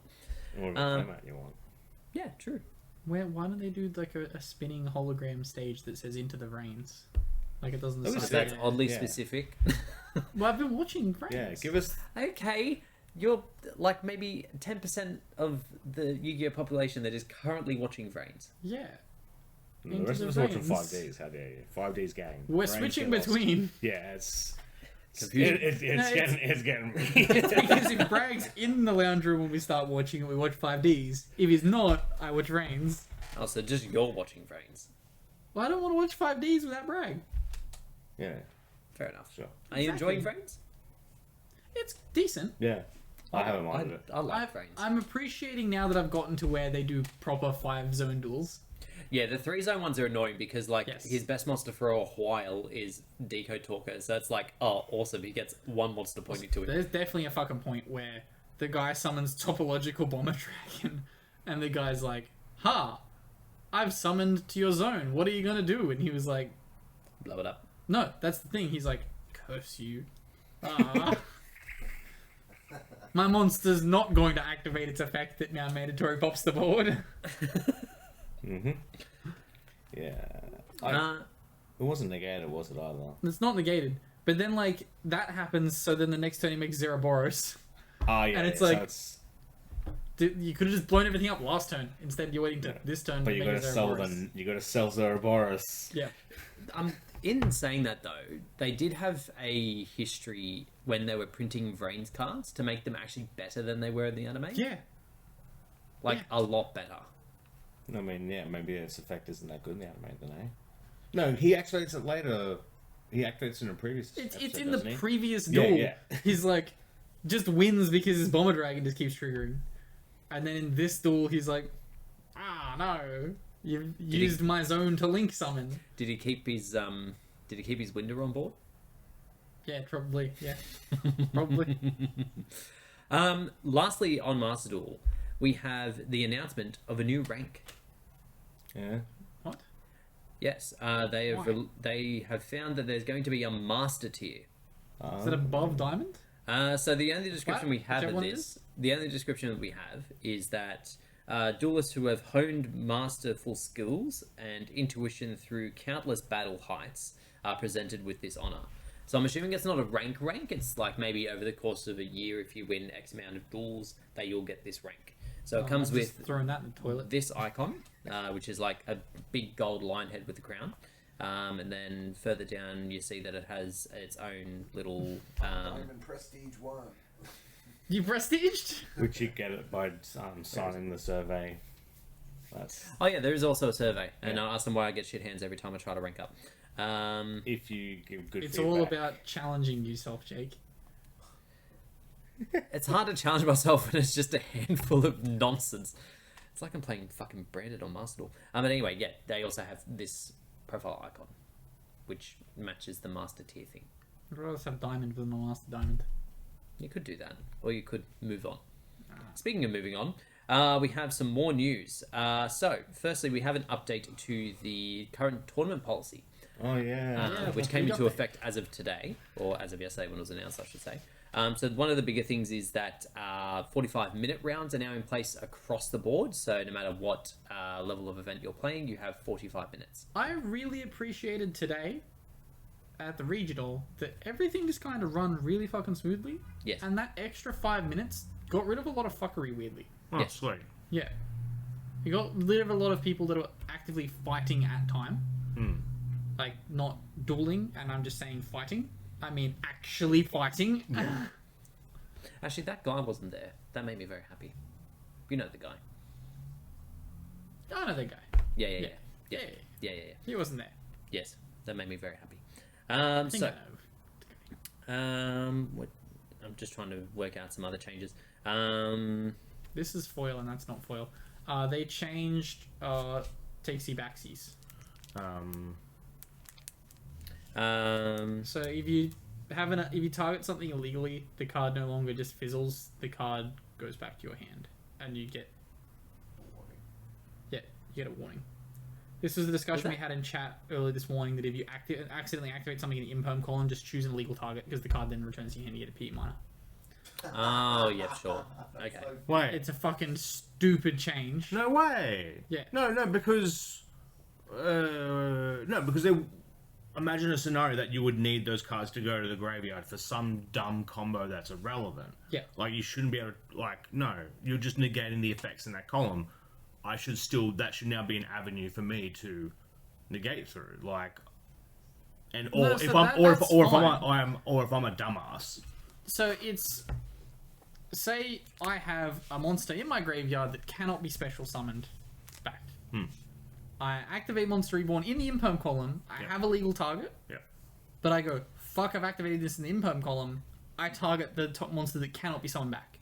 Whatever playmat you want. Yeah, true. Why don't they do like a spinning hologram stage that says "Into the Veins"? Like it doesn't. That was decide- That's oddly Yeah. specific. Well, I've been watching Veins. Yeah, give us. Okay, you're like maybe 10% of the Yu-Gi-Oh population that is currently watching Vrains. Yeah. The Into rest the of us watching Veins. 5Ds. How dare you? 5Ds gang. We're Brains switching get lost. between. Yeah, it's Confusion. It's getting Because if Brag's in the lounge room when we start watching it, we watch 5Ds. If he's not, I watch Reigns. Oh, so just you're watching Reigns. Well, I don't want to watch 5Ds without Brag. Yeah, Fair enough. sure. Are you Exactly. enjoying Reigns? It's decent. Yeah, I haven't minded it. I like Reigns. I'm appreciating now that I've gotten to where they do proper 5-zone duels. Yeah, the 3-zone ones are annoying because, like, Yes. his best monster for a while is Decode Talker. So it's like, oh, awesome. He gets one monster pointing to him. There's definitely a fucking point where the guy summons Topological Bomber Dragon, and the guy's like, "Ha, I've summoned to your zone. What are you gonna do?" And he was like, Blow it up. "No, that's the thing." He's like, "Curse you." Ah. My monster's not going to activate its effect that now mandatory pops the board. Yeah, it wasn't negated, was it either? It's not negated. But then, like, that happens, so then the next turn he makes Zeroboros. Oh yeah, And it's yeah, like- so it's, You could have just blown everything up last turn. Instead, you're waiting to this turn but to you make got a to sell Zeroboros. them. You got to sell Zoroboros. Yeah. In saying that, though, they did have a history when they were printing Reigns cards to make them actually better than they were in the anime. Yeah. Like, yeah. a lot better. I mean, yeah, maybe its effect isn't that good in the anime, then, eh? No, he activates it later. He activates it in a previous. It's episode, in the doesn't he? previous Yeah, duel. yeah. He's like, just wins because his Bomber Dragon just keeps triggering. And then in this duel, he's like, "Ah, no. You've used my zone to link summon." Did he keep his Winder on board? Yeah, probably. Yeah. Probably. Lastly, on Master Duel, we have the announcement of a new rank. Yeah. What? Yes, they have found that there's going to be a Master tier. Is it above Diamond? So the only description we have Whichever of one it this, the only description that we have is that duelists who have honed masterful skills and intuition through countless battle heights are presented with this honor. So I'm assuming it's not a rank. It's like maybe over the course of a year, if you win X amount of duels, that you'll get this rank. So it comes I'm just with throwing that in the toilet. this icon, which is like a big gold lion head with a crown. And then further down, you see that it has its own little. Diamond Prestige 1. You prestiged? Which you get it by signing the survey. That's Oh yeah, there is also a survey, and Yeah. I asked them why I get shit hands every time I try to rank up. if you give good. It's feedback. all about challenging yourself, Jake. It's hard to challenge myself when it's just a handful of nonsense. It's like I'm playing fucking Branded on Master Duel. But anyway, yeah, they also have this profile icon, which matches the Master tier thing. I'd rather have Diamond than the Master Diamond. You could do that, or you could move on. Speaking of moving on, we have some more news. So, firstly, we have an update to the current tournament policy, Oh yeah. which the came big into update. effect as of today, or as of yesterday when it was announced, I should say. So one of the bigger things is that 45-minute rounds are now in place across the board. So no matter what level of event you're playing, you have 45 minutes. I really appreciated today at the regional that everything just kind of run really fucking smoothly. Yes. And that extra 5 minutes got rid of a lot of fuckery weirdly. Oh, Yes. sweet. Yeah. You got rid of a lot of people that are actively fighting at time. Like, not dueling, and I'm just saying fighting. I mean, actually fighting. Actually, that guy wasn't there. That made me very happy. You know the guy. I know that guy. Yeah, yeah, yeah. Yeah. Yeah, yeah, yeah. He wasn't there. Yes, that made me very happy. I think So, I know. what? I'm just trying to work out some other changes. This is foil, and that's not foil. They changed takesy backsies. So if you if you target something illegally, the card no longer just fizzles. The card goes back to your hand, and you get you get a warning. This was the discussion we had in chat earlier this morning, that if you accidentally activate something in the imperm column, just choose an illegal target, because the card then returns to your hand and you get a PE minor. Oh, yeah, sure. Okay. Wait. It's a fucking stupid change. No way. Yeah. No, because they imagine a scenario that you would need those cards to go to the graveyard for some dumb combo that's irrelevant. Yeah. Like, you shouldn't be able to, like, no, you're just negating the effects in that column. That should now be an avenue for me to negate through. Like, And No, or so if that- I'm or if that's or if fine. I'm a dumbass. So it's, say I have a monster in my graveyard that cannot be special summoned back. I activate Monster Reborn in the imperm column. I have a legal target, Yeah. but I go, fuck, I've activated this in the imperm column. I target the top monster that cannot be summoned back.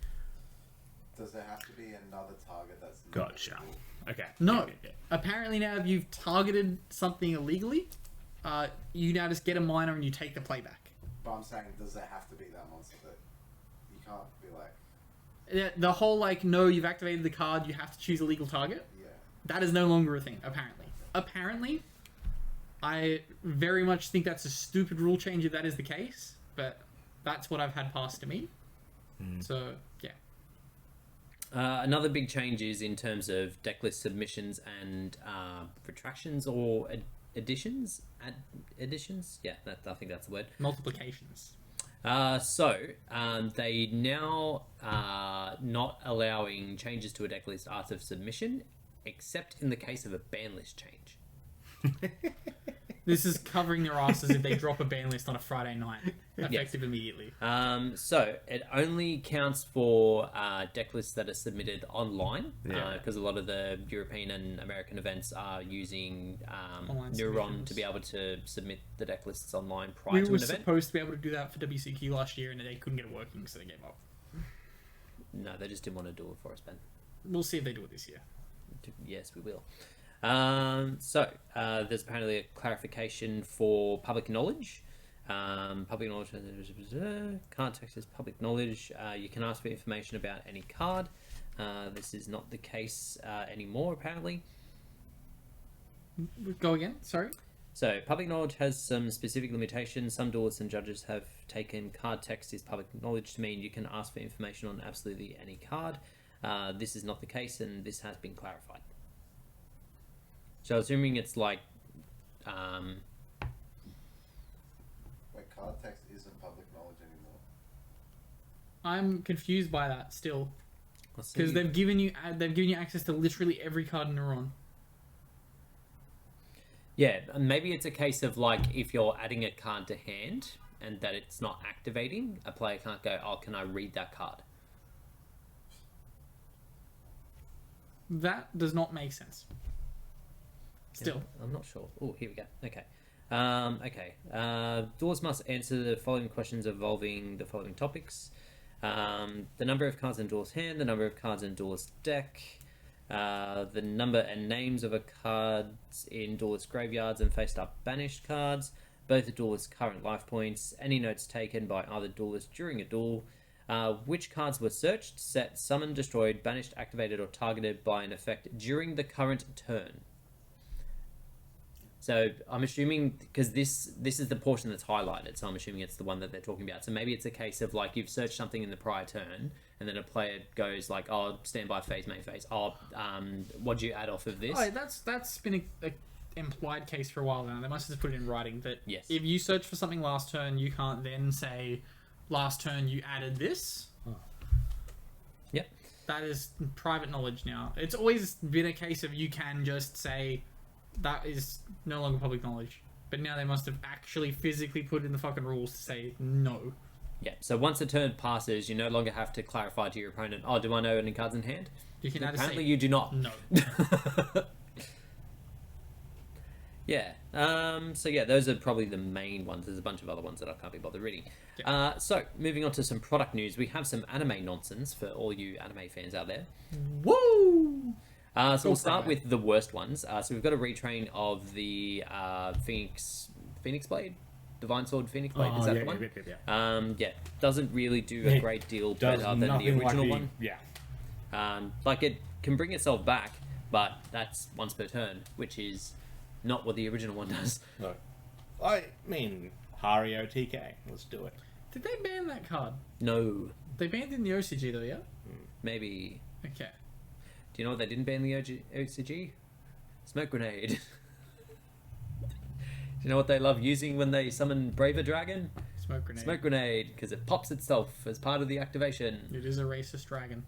Does there have to be another target that's not Gotcha. illegal? Okay. No. Yeah. Apparently now if you've targeted something illegally, you now just get a minor and you take the playback. But I'm saying, does there have to be that monster that you can't be like, The whole, like, no, you've activated the card, you have to choose a legal target. yeah. That is no longer a thing, apparently. Apparently, I very much think that's a stupid rule change if that is the case, but that's what I've had passed to me. So, yeah. Another big change is in terms of decklist submissions and retractions or additions. Additions? Yeah, I think that's the word. Multiplications. They now are not allowing changes to a decklist after submission, except in the case of a ban list change. This is covering their asses if they drop a ban list on a Friday night, effective immediately. So it only counts for deck lists that are submitted online, because a lot of the European and American events are using Online Neuron submissions. to be able to submit the deck lists online prior We to were an event. supposed to be able to do that for WCQ last year, and they couldn't get it working, so they gave up. No, they just didn't want to do it for us, Ben. We'll see if they do it this year. Yes, we will. There's apparently a clarification for public knowledge. Public knowledge card text is public knowledge. You can ask for information about any card. This is not the case anymore, apparently. Go again, sorry? So, public knowledge has some specific limitations. Some duelists and judges have taken card text is public knowledge to mean you can ask for information on absolutely any card. This is not the case, and this has been clarified. So, assuming it's like... Wait, card text isn't public knowledge anymore. I'm confused by that still, let's see. because they've given you access to literally every card in Neuron. Yeah, maybe it's a case of like if you're adding a card to hand and that it's not activating, a player can't go, oh, can I read that card? That does not make sense. Still. I'm not sure. Oh, here we go. Okay. Duelists must answer the following questions involving the following topics. The number of cards in duelist hand, the number of cards in duelist deck, the number and names of a cards in duelist graveyards and faced-up banished cards, both the duelist's current life points, any notes taken by either duelist during a duel, which cards were searched, set, summoned, destroyed, banished, activated, or targeted by an effect during the current turn. So I'm assuming, because this is the portion that's highlighted, so I'm assuming it's the one that they're talking about. So maybe it's a case of like you've searched something in the prior turn, and then a player goes like, "Oh, standby phase, main phase. Oh, what'd you add off of this?" Oh, that's been a implied case for a while now. They must have put it in writing that Yes. if you search for something last turn, you can't then say, "Last turn you added this." Yep. That is private knowledge now. It's always been a case of you can just say that is no longer public knowledge. But now they must have actually physically put in the fucking rules to say no. Yeah. So once a turn passes, you no longer have to clarify to your opponent, "Oh, do I know any cards in hand?" You can add a Apparently, say you do not. no. Yeah. So yeah, those are probably the main ones. There's a bunch of other ones that I can't be bothered reading. Yeah. So moving on to some product news, we have some anime nonsense for all you anime fans out there. Woo! So we'll Go start for it. with the worst ones. So we've got a retrain of the Phoenix Blade, Divine Sword Phoenix Blade. Is that the one? Yeah. Doesn't really do a It great deal Does better than the nothing like original one. Yeah. Like it can bring itself back, but that's once per turn, which is not what the original one does. No. I mean, Hario TK. Let's do it. Did they ban that card? No, They banned it in the OCG though, yeah? maybe. Okay. Do you know what they didn't ban the OCG? Smoke grenade. Do you know what they love using when they summon Braver Dragon? Smoke grenade. Smoke grenade, because it pops itself as part of the activation. It is a racist dragon.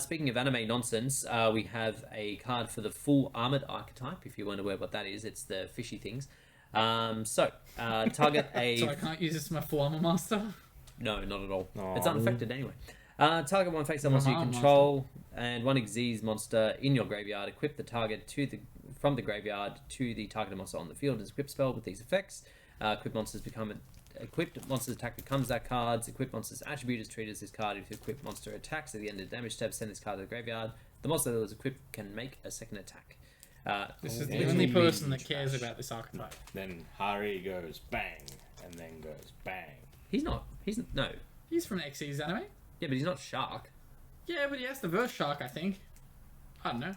Speaking of anime nonsense, we have a card for the full armored archetype. If you wonder what that is, it's the fishy things. Target a... So I can't use this as my Flamma Master? No, not at all. Aw. It's unaffected anyway. Target one face-up My monster you Mama control and one Xyz monster in your graveyard. Equip the target from the graveyard to the targeted monster on the field as equip spell with these effects. Equipped monsters attack becomes that card's. Equipped monster's attribute is treated as this card. If the equipped monster attacks at the end of the damage step, send this card to the graveyard. The monster that was equipped can make a second attack. This is the Yeah. only Yeah. person that cares about this archetype. Then Hari goes bang, and then goes bang. He's not. No. He's from Xyz anime. Yeah, but he's not Shark. Yeah, but he has the verse Shark, I think. I don't know.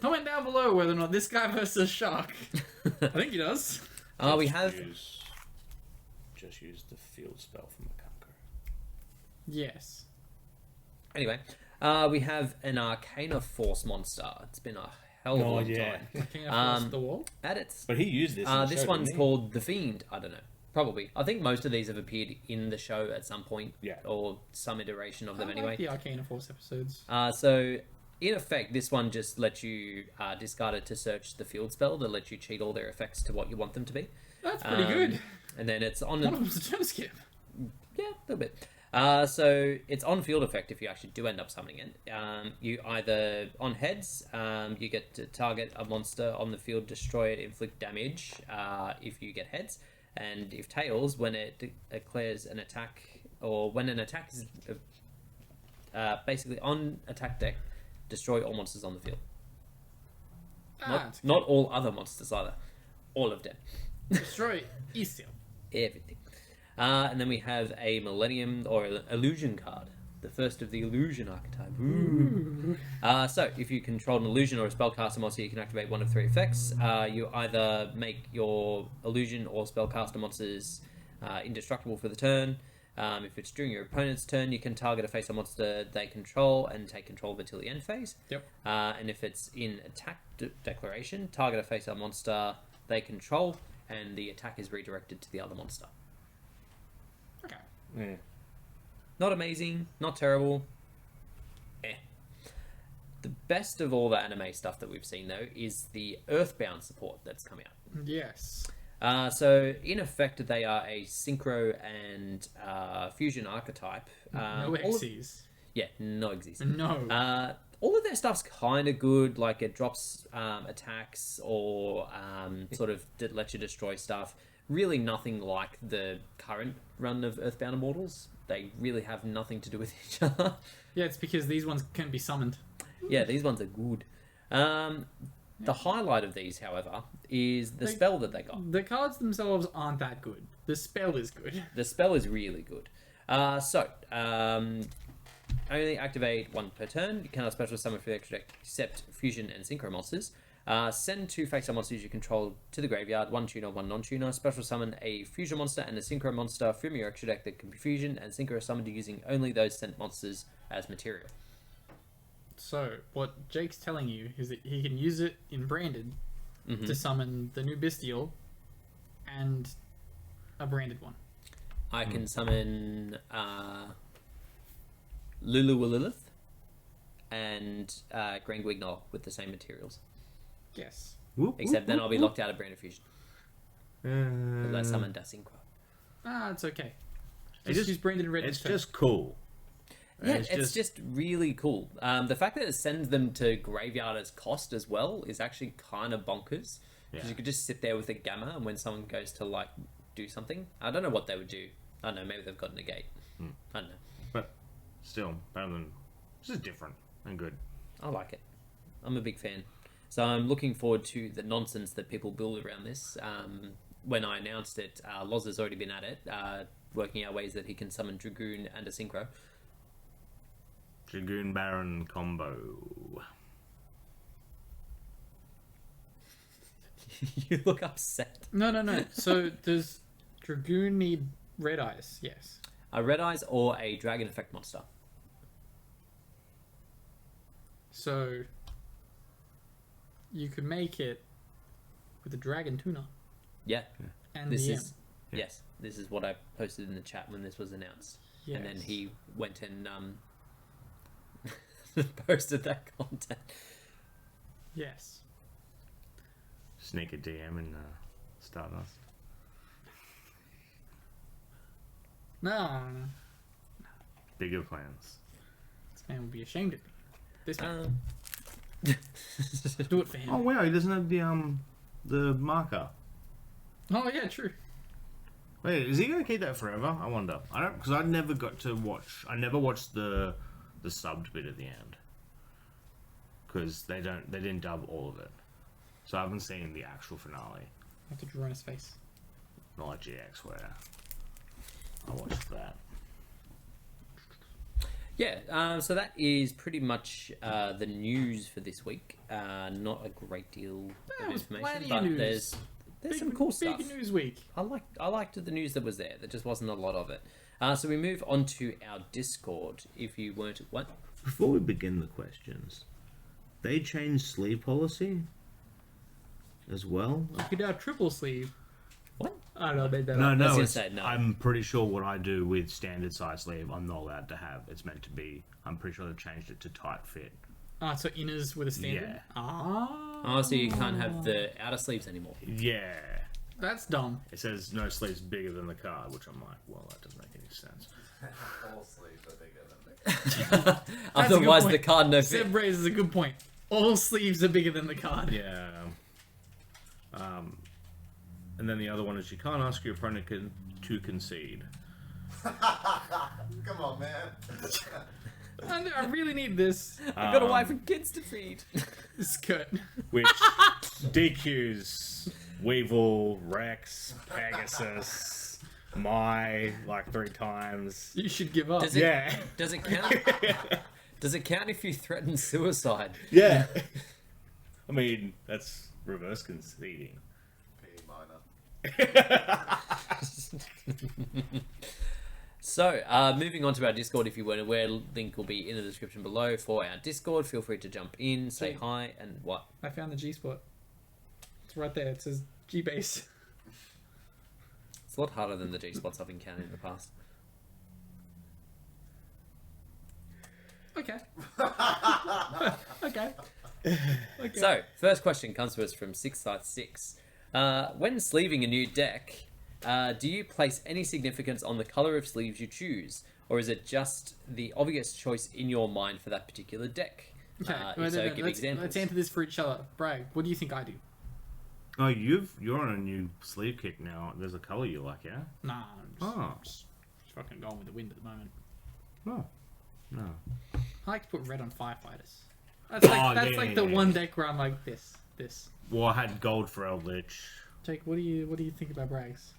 Comment down below whether or not this guy versus Shark. I think he does. We have. Just use the field spell from Makako. Yes. Anyway, we have an Arcana Force monster. It's been a hell of a long time. King of Force the Wall. At its But he used this. In the this show, one's didn't he? called The Fiend. I don't know. Probably. I think most of these have appeared in the show at some point. Yeah. Or some iteration of them I anyway. like the Arcana Force episodes. So, in effect, this one just lets you discard it to search the field spell that lets you cheat all their effects to what you want them to be. That's pretty good. And then it's on... One of them's a turn skip. Yeah, a little bit. So it's on field effect if you actually do end up summoning it. You either on heads, you get to target a monster on the field, destroy it, inflict damage if you get heads, and if tails, when it declares an attack or when an attack is basically on attack deck, destroy all monsters on the field. Not all other monsters either, all of them. Destroy Eastil. Everything. And then we have a Millennium or Illusion card. The first of the Illusion archetype. Ooh. So, if you control an Illusion or a Spellcaster monster, you can activate one of three effects. You either make your Illusion or Spellcaster monsters indestructible for the turn. If it's during your opponent's turn, you can target a face-up monster they control and take control of it till the end phase. Yep. And if it's in attack declaration, target a face-up monster they control and the attack is redirected to the other monster. Okay. Yeah. Not amazing, not terrible. The best of all the anime stuff that we've seen, though, is the Earthbound support that's come out. Yes. So, in effect, they are a Synchro and Fusion archetype. No Xyz. No Xyz. No. All of their stuff's kind of good, like it drops attacks or sort of lets you destroy stuff. Really nothing like the current run of Earthbound Immortals. They really have nothing to do with each other. Yeah, it's because these ones can be summoned. Yeah, these ones are good. The highlight of these, however, is the spell that they got. The cards themselves aren't that good. The spell is good. The spell is really good. Only activate one per turn. You cannot special summon for the extra deck except Fusion and Synchro monsters. Send two face-up monsters you control to the graveyard, one tuner, one non-tuner. Special summon a Fusion monster and a Synchro monster from your extra deck that can be Fusion and Synchro summoned using only those sent monsters as material. So, what Jake's telling you is that he can use it in Branded to summon the new Bestial and a branded one. I can summon Lulu Lilith and Grand Guignol with the same materials. Yes. Except then I'll be locked out of Brand of Fusion. Unless I summon Da Synchro. It's okay. Just use Branded and Red. It's just cool. Yeah, it's just really cool. The fact that it sends them to graveyard as cost as well is actually kind of bonkers. Because you could just sit there with a Gamma, and when someone goes to like do something, I don't know what they would do. I don't know, maybe they've got negate. I don't know. But still, better than... This is different and good. I like it. I'm a big fan. So I'm looking forward to the nonsense that people build around this. When I announced it, Loz has already been at it, working out ways that he can summon Dragoon and a Synchro. Dragoon Baron combo. You look upset. No. So, does Dragoon need red eyes? Yes. A Red Eyes or a Dragon Effect monster. So, you could make it with a Dragon Tuner Yeah. and This the is yes. This is what I posted in the chat when this was announced. Yes. And then he went and posted that content. Yes. Sneak a DM and Stardust. No. Bigger plans. This man would be ashamed of me. This man. Um, Do it for him. Oh wow, he doesn't have the marker. Oh, yeah, true. Wait, is he gonna keep that forever? I wonder. I don't, because I never got to watch. I never watched the subbed bit at the end because they didn't dub all of it, so I haven't seen the actual finale. I have to draw in his face. Not like GX where I watched that. Yeah, so that is pretty much the news for this week. Not a great deal There of was information, plenty but of news. there's some cool stuff. Big news week. I liked the news that was there. There just wasn't a lot of it. So we move on to our Discord. If you weren't what? Before we begin the questions, they changed sleeve policy as well. You could have triple sleeve. What? I don't know, I made that No, up. I was no, gonna it's, say no. I'm pretty sure what I do with standard size sleeve, I'm not allowed to have. It's meant to be. I'm pretty sure they've changed it to tight fit. Ah, so inners with a standard? Yeah. Ah. Oh, so you can't have the outer sleeves anymore. Yeah. That's dumb. It says no sleeves bigger than the card, which I'm like, well, that doesn't make any sense. All sleeves are bigger than the Otherwise, point. the card no fit. Seb raises a good point. All sleeves are bigger than the card. Yeah. And then the other one is you can't ask your opponent to concede. Come on, man. I really need this. I've got a wife and kids to feed. Skirt. Which DQs Weevil, Rex, Pegasus, like 3 times. You should give up. Does it, Yeah. Does it count? Does it count if you threaten suicide? Yeah. I mean, that's reverse conceding. P minor. So, moving on to our Discord, if you weren't aware, link will be in the description below for our Discord. Feel free to jump in, say hi, and what? I found the G spot. It's right there. It says G base. It's a lot harder than the G spots I've encountered in the past. Okay. Okay. Okay. So, first question comes to us from 666. When sleeving a new deck, do you place any significance on the color of sleeves you choose, or is it just the obvious choice in your mind for that particular deck? Okay. If so, give examples. Let's answer this for each other. Bragg, what do you think I do? Oh, you're on a new sleeve kick now. There's a color you like, yeah? Nah, I'm just Oh. fucking going with the wind at the moment. Oh. No. I like to put red on firefighters. That's like, Oh, yeah, the yeah. one deck where I'm like this. Well, I had gold for Eldritch. Jake, what do you think about Braggs?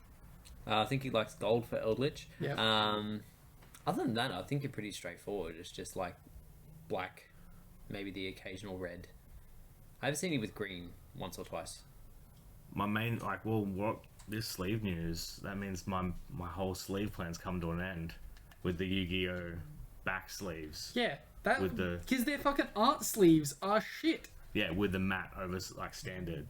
I think he likes gold for Eldritch. Yep. Other than that, I think you're pretty straightforward. It's just like black, maybe the occasional red. I've seen it with green once or twice. My main, what this sleeve news, that means my whole sleeve plans come to an end with the Yu-Gi-Oh! Back sleeves. Yeah, that With the- because their fucking art sleeves are shit. Yeah, with the matte over standard.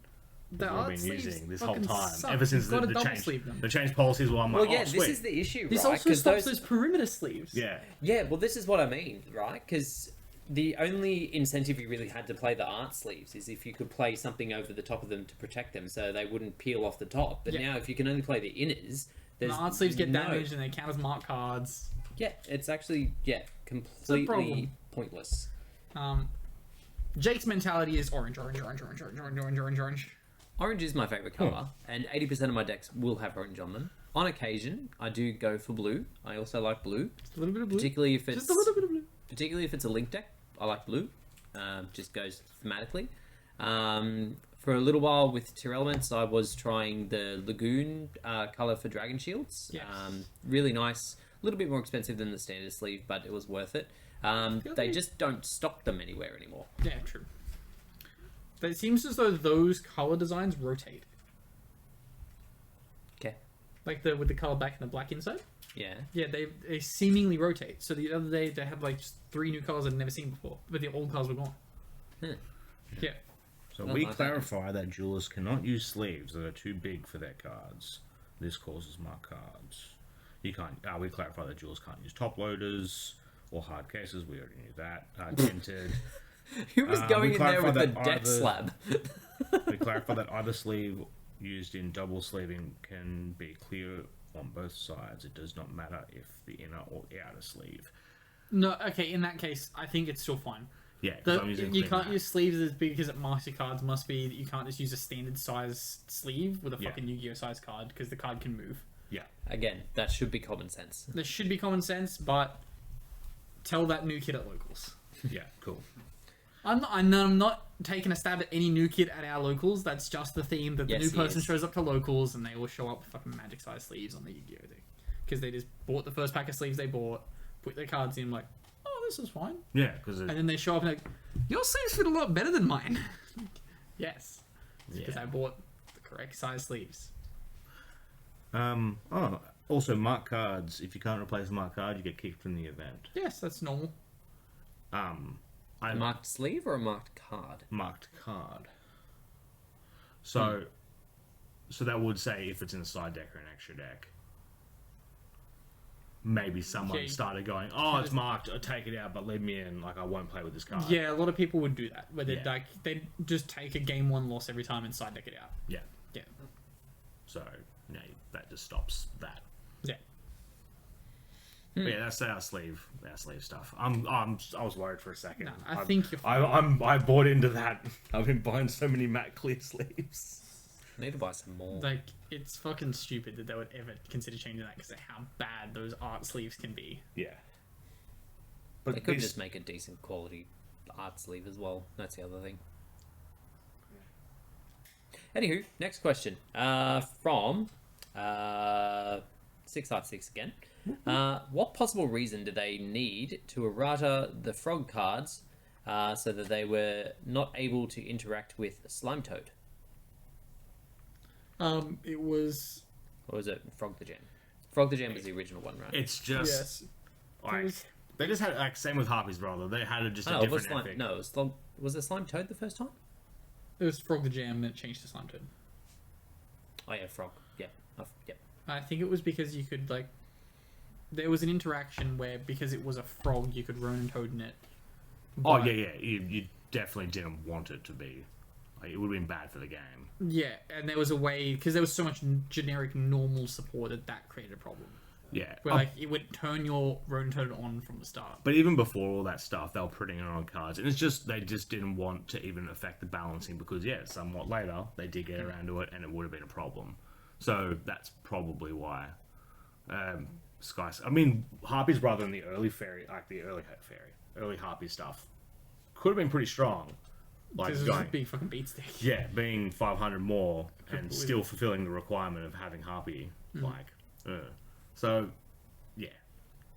The That's what I've art been sleeves using this whole fucking time. suck. Ever since You've gotta the double change. sleeve them. The change policies were I'm like, Well, yeah, oh, this sweet. is the issue, This right? also 'Cause stops those perimeter sleeves. Yeah. Yeah, well, this is what I mean, right? Because the only incentive you really had to play the art sleeves is if you could play something over the top of them to protect them so they wouldn't peel off the top. But Yeah. now, if you can only play the inners, The there's art sleeves get no- damaged and they count as mark cards. Yeah, it's actually, completely problem. pointless. Jake's mentality is orange, orange, orange, orange, orange, orange, orange, orange, orange. Orange is my favourite colour, and 80% of my decks will have orange on them. On occasion, I do go for blue. I also like blue, Just a little bit of blue. particularly if it's Just a little bit of blue. particularly if it's a link deck. I like blue. Just goes thematically. For a little while with Tier Elements, I was trying the Lagoon colour for Dragon Shields. Yes. Really nice. A little bit more expensive than the standard sleeve, but it was worth it. They just don't stock them anywhere anymore. Yeah, true. But it seems as though those color designs rotate. Okay. Like with the color back and the black inside. Yeah. Yeah, they seemingly rotate. So the other day they had like just 3 new colors I'd never seen before, but the old colors were gone. Hmm. Yeah. So Not we like that. clarify that jewelers cannot use sleeves that are too big for their cards. This causes marked cards. You can't. We clarify that jewelers can't use top loaders or hard cases. We already knew that. Tinted. Who was going we in there with clarify the that deck either- slab? We clarify that either sleeve used in double sleeving can be clear on both sides. It does not matter if the inner or outer sleeve. No, okay, in that case, I think it's still fine. Yeah, 'cause I'm using You clear can't matte. use sleeves as big because it marks your cards. Must be that you can't just use a standard size sleeve with a Yeah. fucking Yu-Gi-Oh size card because the card can move. Yeah. Again, that should be common sense. There should be common sense, but tell that new kid at locals. Yeah, cool. I'm not taking a stab at any new kid at our locals. That's just the theme that the Yes, new he person is. shows up to locals and they will show up with fucking magic size sleeves on the Yu-Gi-Oh thing because they just bought the first pack of sleeves they bought, put their cards in, like, oh, this is fine, Yeah, because and then they show up and like, your sleeves fit a lot better than mine. Yes, because yeah. I bought the correct size sleeves. Also, marked cards. If you can't replace a marked card, you get kicked from the event. Yes, that's normal. A marked sleeve or a marked card? Marked card. So, so that would say if it's in a side deck or an extra deck. Maybe someone Yeah, started going, oh, it's marked, I'll take it out, but leave me in, like, I won't play with this card. Yeah, a lot of people would do that, where they Yeah. like they just take a game one loss every time and side deck it out. Yeah. Yeah, So, you know, that just stops that. yeah. But yeah, that's our sleeve stuff. I was worried for a second. No, I think you're I bought into that. I've been buying so many matte clear sleeves. I need to buy some more. Like, it's fucking stupid that they would ever consider changing that because of how bad those art sleeves can be. Yeah. But They could these- just make a decent quality art sleeve as well. That's the other thing. Anywho, next question. From 656 again. What possible reason did they need to errata the frog cards so that they were not able to interact with Slime Toad? It was Or was it Frog the Jam? Frog the Jam was the original one, right? it's just yes. like was- they just had like same with Harpy's brother. They had just a Oh, it was different Slime. epic. No, was it Slime Toad the first time? It was Frog the Jam and it changed to Slime Toad. Oh yeah, Frog. Yeah, yep. I think it was because you could like there was an interaction where because it was a frog you could Ronin Toad in it. Oh But- yeah. You definitely didn't want it to be. Like, it would have been bad for the game. Yeah, and there was a way because there was so much generic normal support that created a problem. Yeah. Where like it would turn your Ronin Toad on from the start. But even before all that stuff, they were putting it on cards, and it's just they just didn't want to even affect the balancing because somewhat later they did get around to it, and it would have been a problem. So that's probably why. I mean, Harpy's brother in the early fairy, like the early Harpy stuff, could have been pretty strong. Like Because it was going, a big fucking beat stick. yeah, being 500 more and Completely. still fulfilling the requirement of having Harpy. So, yeah,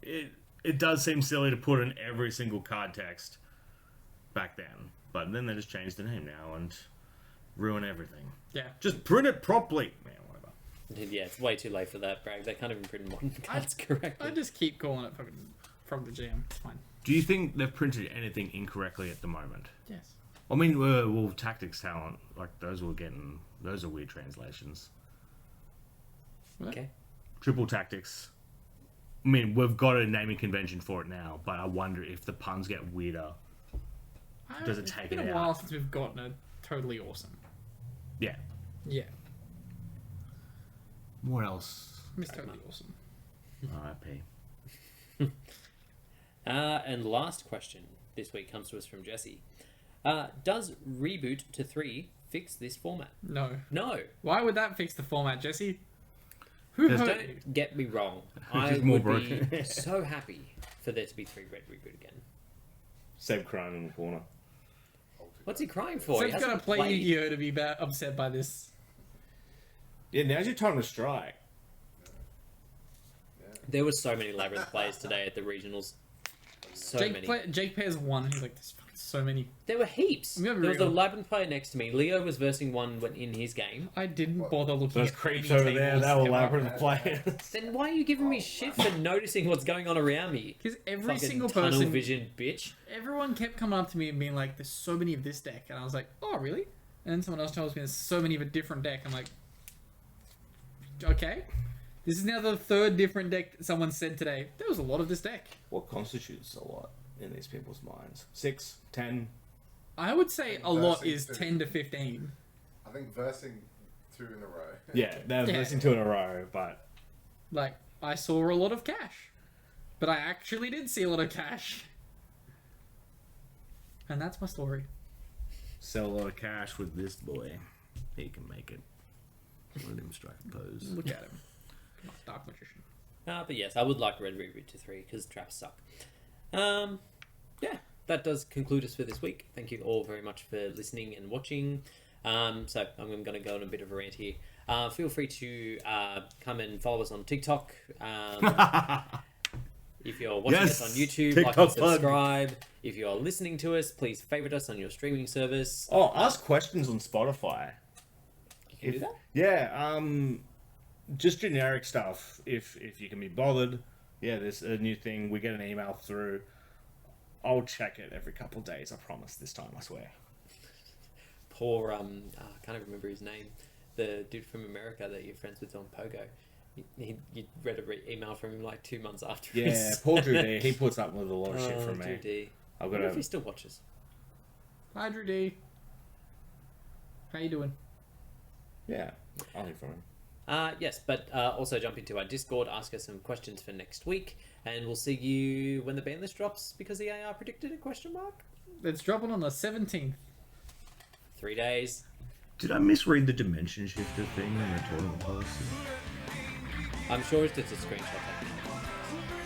it does seem silly to put in every single card text back then, but then they just changed the name now and ruin everything. Yeah. Just print it properly, man. Whatever. Yeah, it's way too late for that, Bragg. They can't even print modern cards correctly. I just keep calling it fucking Frog the Jam. It's fine. Do you think they've printed anything incorrectly at the moment? Yes. I mean, well, Tactics Talent, like those are weird translations. Okay. Triple Tactics. I mean, we've got a naming convention for it now, but I wonder if the puns get weirder. Does it It's take been it a out? while since we've gotten a totally awesome. Yeah. Yeah. What else? It's totally awesome. R.I.P. And last question this week comes to us from Jesse. Does Reboot to 3 fix this format? No. No. Why would that fix the format, Jesse? Who There's hurt you? Don't get me wrong. I Just more would be broken. so happy for there to be 3 Red Reboot again. Seb crying in the corner. What's he crying for? So He he's gonna hasn't play played. Yu-Gi-Oh to be upset by this. Yeah, now's your time to strike. There were so many Labyrinth players today at the regionals. So many. Jake Pear's won. He's like, there's fucking so many. There were heaps. Yeah, There was a real. Labyrinth player next to me. Leo was versing one when in his game. I didn't bother looking Those at creeps any over there, tables they were ever. Labyrinth players. Then why are you giving me shit for noticing what's going on around me? Because every Fucking single tunnel person, vision, bitch. everyone kept coming up to me and being like, there's so many of this deck. And I was like, oh, really? And then someone else tells me there's so many of a different deck. I'm like, okay. This is now the third different deck that someone said today. There was a lot of this deck. What constitutes a lot in these people's minds? 6, 10? I would say a lot Versing is too. 10 to 15. I think versing 2 in a row. Yeah, they're Yeah. missing 2 in a row, but Like, I saw a lot of cash. But I actually did see a lot of cash. And that's my story. sell a lot of cash with this boy. He can make it. Let him strike a pose. Look at him. Come on, Dark Magician. But yes, I would like Red Reboot to 3 because traps suck. Yeah, that does conclude us for this week. Thank you all very much for listening and watching. So I'm going to go on a bit of a rant here. Feel free to come and follow us on TikTok. If you're watching us on YouTube, like and subscribe. If you're listening to us, please favorite us on your streaming service. Oh, ask questions on Spotify. You can do that? Yeah, just generic stuff. If you can be bothered. Yeah, there's a new thing. We get an email through. I'll check it every couple of days. I promise. This time, I swear. Poor, I can't even remember his name. The dude from America that you're friends with on Pogo. You read an email from him like 2 months after. Yeah, Paul Drew D. He puts up with a lot of shit from me. Drew D. I've I got wonder if to. he still watches. Hi, Drew D. How you doing? Yeah, I'll hear from him. Yes, but also jump into our Discord, ask us some questions for next week, and we'll see you when the ban list drops because the AR predicted a question mark. It's dropping on the 17th. 3 days. Did I misread the dimension shifter thing in the tournament policy? I'm sure it's just a screenshot.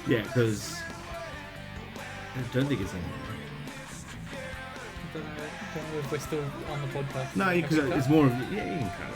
Yeah, because I don't think it's anything. Don't know if we're still on the podcast. No, because it's more of yeah, you can cut it.